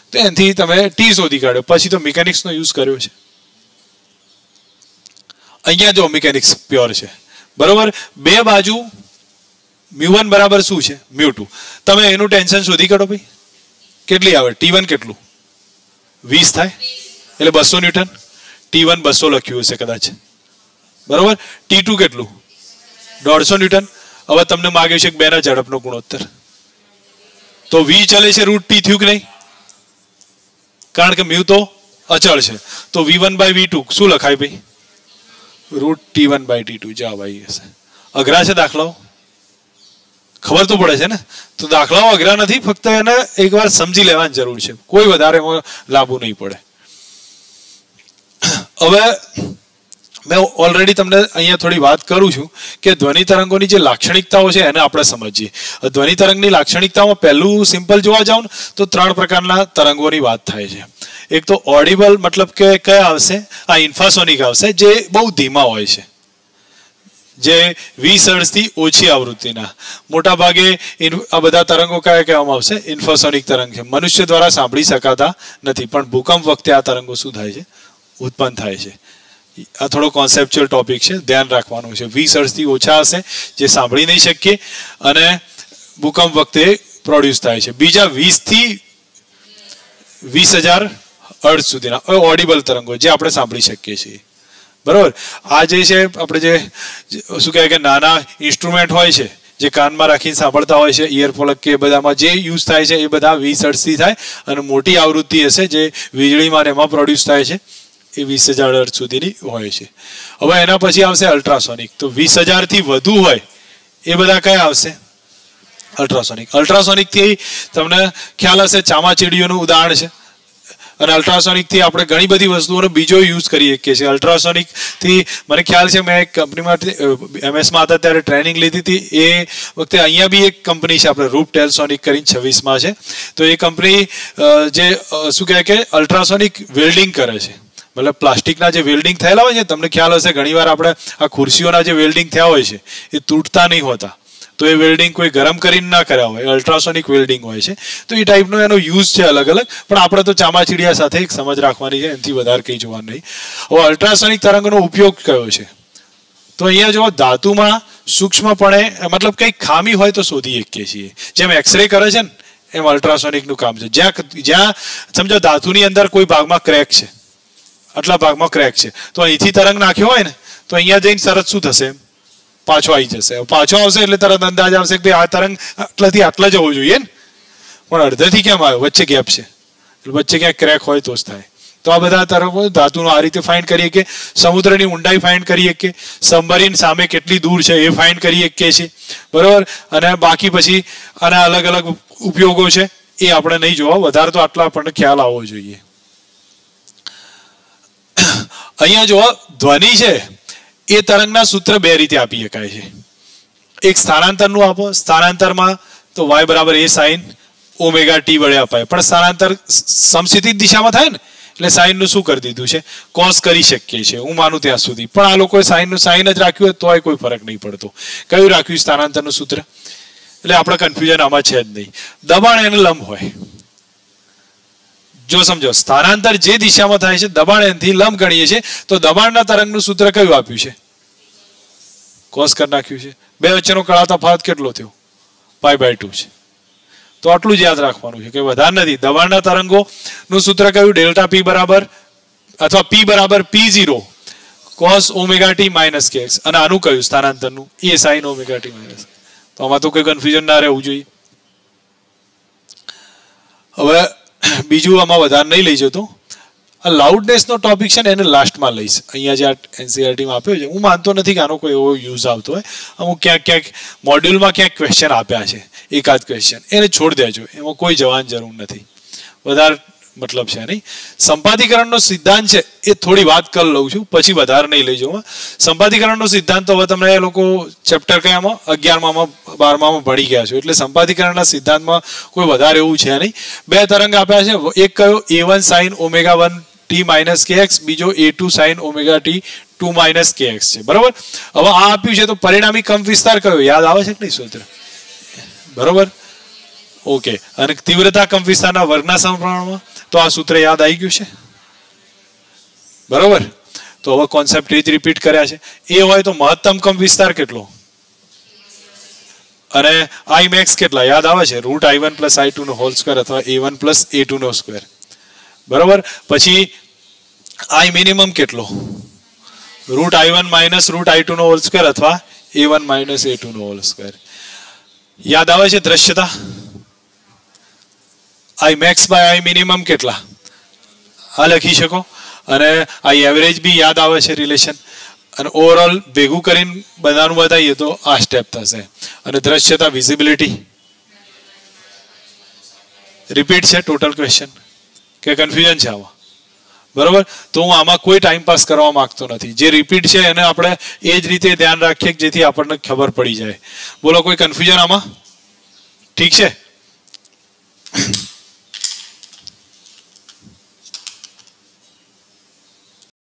તો એનાથી તમે t શોધી કાઢ્યો, પછી તો મિકેનિક્સ નો યુઝ કર્યો છે. અહીંયા જો મિકેનિક્સ પ્યોર છે બરોબર. બે બાજુ મ્યુ1 બરાબર શું છે? મ્યુ2. તમે એનું ટેન્શન શોધી કાઢો ભાઈ. કેટલી આવે? t1 કેટલું? 20 થાય, એટલે 200 ન્યૂટન. t1 200 લખ્યું હશે કદાચ બરોબર. t2 કેટલું? 150 ન્યૂટન. હવે તમને માગ્યું છે કે બેના ઝડપનો ગુણોત્તર, તો v ચલે છે રૂટ t થયું કે નહીં? કારણ કે મ્યુ તો અચળ છે. તો v1 બાય v2 શું લખાય ભાઈ? Root t1 by t2. જવાબ આવી હશે. અઘરા છે દાખલાઓ? ખબર તો પડે છે ને. તો દાખલાઓ અઘરા નથી, ફક્ત એને એકવાર સમજી લેવાની જરૂર છે. કોઈ વધારે એમાં લાંબુ નહીં પડે. હવે મેં ઓલરેડી તમને અહીંયા થોડી વાત કરું છું કે ધ્વનિ તરંગોની જે લાક્ષણિકતાઓ છે એને આપણે સમજીએ. ધ્વનિ તરંગની લાક્ષણિકતાઓમાં પહેલું સિમ્પલ જોવા જાવ ને તો 3 પ્રકારના તરંગોની વાત થાય છે. એક તો ઓડિબલ, મતલબ કે કયા આવશે? આ ઇન્ફ્રાસોનિક આવશે, જે બહુ ધીમા હોય છે, જે 20 હર્ટ્ઝથી ઓછી આવૃત્તિના. મોટા ભાગે આ બધા તરંગો કયા કહેવામાં આવશે? ઇન્ફ્રાસોનિક તરંગ છે, મનુષ્ય દ્વારા સાંભળી શકાતા નથી, પણ ભૂકંપ વખતે આ તરંગો શું થાય છે? ઉત્પન્ન થાય છે. આ થોડો કોન્સેપ્ચ્યુઅલ ટોપિક છે, ધ્યાન રાખવાનું છે. 20 હર્ટ્ઝથી ઓછા હશે, જે સાંભળી નહીં શકીએ, અને ભૂકંપ વખતે પ્રોડ્યુસ થાય છે. બીજા 20 થી 20,000 હર્ટ્ઝ સુધીના ઓડિબલ તરંગો જે આપણે સાંભળી શકીએ છીએ, બરોબર. આ જે છે આપણે જે શું કહેવાય કે નાના ઇન્સ્ટ્રુમેન્ટ હોય છે જે કાનમાં રાખીને સાંભળતા હોય છે, ઇયરપ્લગ કે બધામાં જે યુઝ થાય છે એ બધા 20 હર્ટ્ઝથી થાય, અને મોટી આવૃત્તિ હશે જે વીજળીમાં એમાં પ્રોડ્યુસ થાય છે એ 20,000 હર્ટ્ઝ સુધીની હોય છે. હવે એના પછી આવશે અલ્ટ્રાસોનિક. તો 20,000 થી વધુ હોય એ બધા કયા આવશે? અલ્ટ્રાસોનિક. અલ્ટ્રાસોનિક થી તમને ખ્યાલ હશે ચામાચીડીઓનું ઉદાહરણ છે, અને અલ્ટ્રાસોનિક થી આપણે ઘણી બધી વસ્તુઓનો બીજો યુઝ કરી શકીએ છીએ. અલ્ટ્રાસોનિક થી મને ખ્યાલ છે મેં એક કંપનીમાં MS-માં હતા ત્યારે ટ્રેનિંગ લીધી હતી. એ વખતે અહીંયા બી એક કંપની છે આપણે રૂપ ટેલસોનિક કરીને 26માં છે. તો એ કંપની જે શું કહેવાય કે અલ્ટ્રાસોનિક વેલ્ડિંગ કરે છે, મતલબ પ્લાસ્ટિકના જે વેલ્ડિંગ થયેલા હોય છે, તમને ખ્યાલ હશે ઘણીવાર આપણે આ ખુરશીઓના જે વેલ્ડિંગ થયા હોય છે એ તૂટતા નહીં હોતા, તો એ વેલ્ડિંગ કોઈ ગરમ કરીને ના કર્યા હોય, અલ્ટ્રાસોનિક વેલ્ડિંગ હોય છે. તો એ ટાઈપનો એનો યુઝ છે અલગ અલગ, પણ આપણે તો ચામાચીડિયા સાથે એક સમજ રાખવાની છે, એનાથી વધારે કંઈ જોવાનું નહીં. હવે અલ્ટ્રાસોનિક તરંગનો ઉપયોગ કયો છે? તો અહીંયા જો ધાતુમાં સૂક્ષ્મપણે મતલબ કંઈક ખામી હોય તો શોધી શકીએ છીએ. જેમ એક્સરે કરે છે ને એમ અલ્ટ્રાસોનિકનું કામ છે. જ્યાં સમજો ધાતુની અંદર કોઈ ભાગમાં ક્રેક છે, આટલા ભાગમાં ક્રેક છે, તો અહીંથી તરંગ નાખ્યો હોય ને તો અહીંયા જઈને તરત શું થશે? પાછો આવી જશે. પાછો આવશે એટલે તરત અંદાજ આવશે કે આ તરંગ આટલાથી આટલા જવો જોઈએ ને, પણ અડધેથી કેમ આવ્યો? વચ્ચે ગેપ છે, એટલે વચ્ચે ક્યાંક ક્રેક હોય તો જ થાય. તો આ બધા તરંગો ધાતુનો આ રીતે ફાઇન્ડ કરીએ કે સમુદ્રની ઊંડાઈ ફાઇન્ડ કરીએ કે સબમરીન સામે કેટલી દૂર છે એ ફાઇન્ડ કરી શકીએ છીએ, બરોબર. અને બાકી પછી આના અલગ અલગ ઉપયોગો છે એ આપણે નહીં જોવા, વધારે તો આટલા આપણને ખ્યાલ આવવો જોઈએ. અહીંયા જો ધ્વનિ છે એ તરંગના સૂત્ર બે રીતે આપી શકાય છે. એક સ્થાનાંતરનું આપો, સ્થાનાંતરમાં તો y બરાબર a sin ઓમેગા t વડે અપાય, પણ સ્થાનાંતર સમસ્થિતિ દિશામાં થાય ને એટલે સાઇન નું શું કરી દીધું છે? કોસ કરી શકીએ છીએ, હું માનું ત્યાં સુધી. પણ આ લોકોએ સાઇન નું સાઇન જ રાખ્યું હોય તોય કોઈ ફરક નહીં પડતો. કયું રાખ્યું? સ્થાનાંતરનું સૂત્ર. એટલે આપણે કન્ફ્યુઝન આમાં છે જ નહીં. દબાણ એને લંબ હોય, જો સમજો સ્થાનાંતર જે દિશામાં થાય છે દબાણ એનાથી લંબ ગણીએ છીએ, તો દબાણના તરંગનું સૂત્ર કયું આપ્યું છે? કોસ કરી નાખ્યું છે. બે વચ્ચેનો કળા તફાવત કેટલો થયો? π/2 છે. તો આટલું જ યાદ રાખવાનું છે કે વધારે નથી. દબાણના તરંગોનું સૂત્ર કયું? ડેલ્ટા p બરાબર અથવા p બરાબર p0 cos omega t minus kx. અને આનું કયું સ્થાનાંતરનું? એ sin ઓમેગા t માઇનસ. તો આમાં તો કોઈ કન્ફ્યુઝન ના રહેવું જોઈએ. હવે બીજું આમાં વધારે નહીં લઈ જતો. આ લાઉડનેસનો ટોપિક છે ને એને લાસ્ટમાં લઈશ. અહીંયા જે એનસીઆરટીમાં આપ્યો છે, હું માનતો નથી કે આનો કોઈ એવો યુઝ આવતો હોય. અમુક ક્યાંક મોડ્યુલમાં ક્યાંક ક્વેશ્ચન આપ્યા છે, એકાદ ક્વેશ્ચન એને છોડ દેજો, એમાં કોઈ જવાની જરૂર નથી, વધારે મતલબ છે નહીં. સંપાદીકરણનો સિદ્ધાંત છે એ થોડી વાત કરી લઉં છું, પછી વધારે નહીં લઈ જાઉં. સંપાદીકરણનો સિદ્ધાંત તો હવે તમને એ લોકો ચેપ્ટર કયામાં 11માં 12માં ભણી ગયા છો, એટલે સંપાદીકરણના સિદ્ધાંતમાં કોઈ વધારે એવું છે નહીં. બે તરંગ આપ્યા છે, એક કયો a1 sin omega 1 t minus kx, બીજો a2 sin omega t 2 minus kx છે, બરોબર. હવે આ આપ્યું છે તો પરિણામી કંપ વિસ્તાર કયો? યાદ આવે છે કે નહીં સૂત્ર? બરોબર, ઓકે. અને તીવ્રતા કંપ વિસ્તારના વર્ગના સમપ્રમાણમાં, તો આ સૂત્ર યાદ આવી ગયું છે, બરોબર. તો હવે કોન્સેપ્ટ એ જ રિપીટ કર્યા છે. એ હોય તો મહત્તમ કંપ વિસ્તાર કેટલો અને I max કેટલા યાદ આવે છે? √I1 + I2 નો હોલ સ્ક્વેર અથવા A1 + A2 નો સ્ક્વેર, બરોબર. પછી I મિનિમમ કેટલો? √I1 - √I2 નો હોલ સ્ક્વેર અથવા A1 - A2 નો હોલ સ્ક્વેર. યાદ આવે છે? દ્રશ્યતા I max / I minimum કેટલા આ લખી શકો. અને I એવરેજ બી યાદ આવે છે રિલેશન. અને ઓવરઓલ ભેગું કરીને બધાનું બતાવીએ તો આ સ્ટેપ થશે. અને દ્રશ્યતા વિઝિબિલિટી રિપીટ છે ટોટલ ક્વેશ્ચન કે કન્ફ્યુઝન છે આમાં? બરોબર. તો હું આમાં કોઈ ટાઈમ પાસ કરવા માંગતો નથી. જે રિપીટ છે એને આપણે એ જ રીતે ધ્યાન રાખીએ જેથી આપણને ખબર પડી જાય. બોલો કોઈ કન્ફ્યુઝન આમાં? ઠીક છે.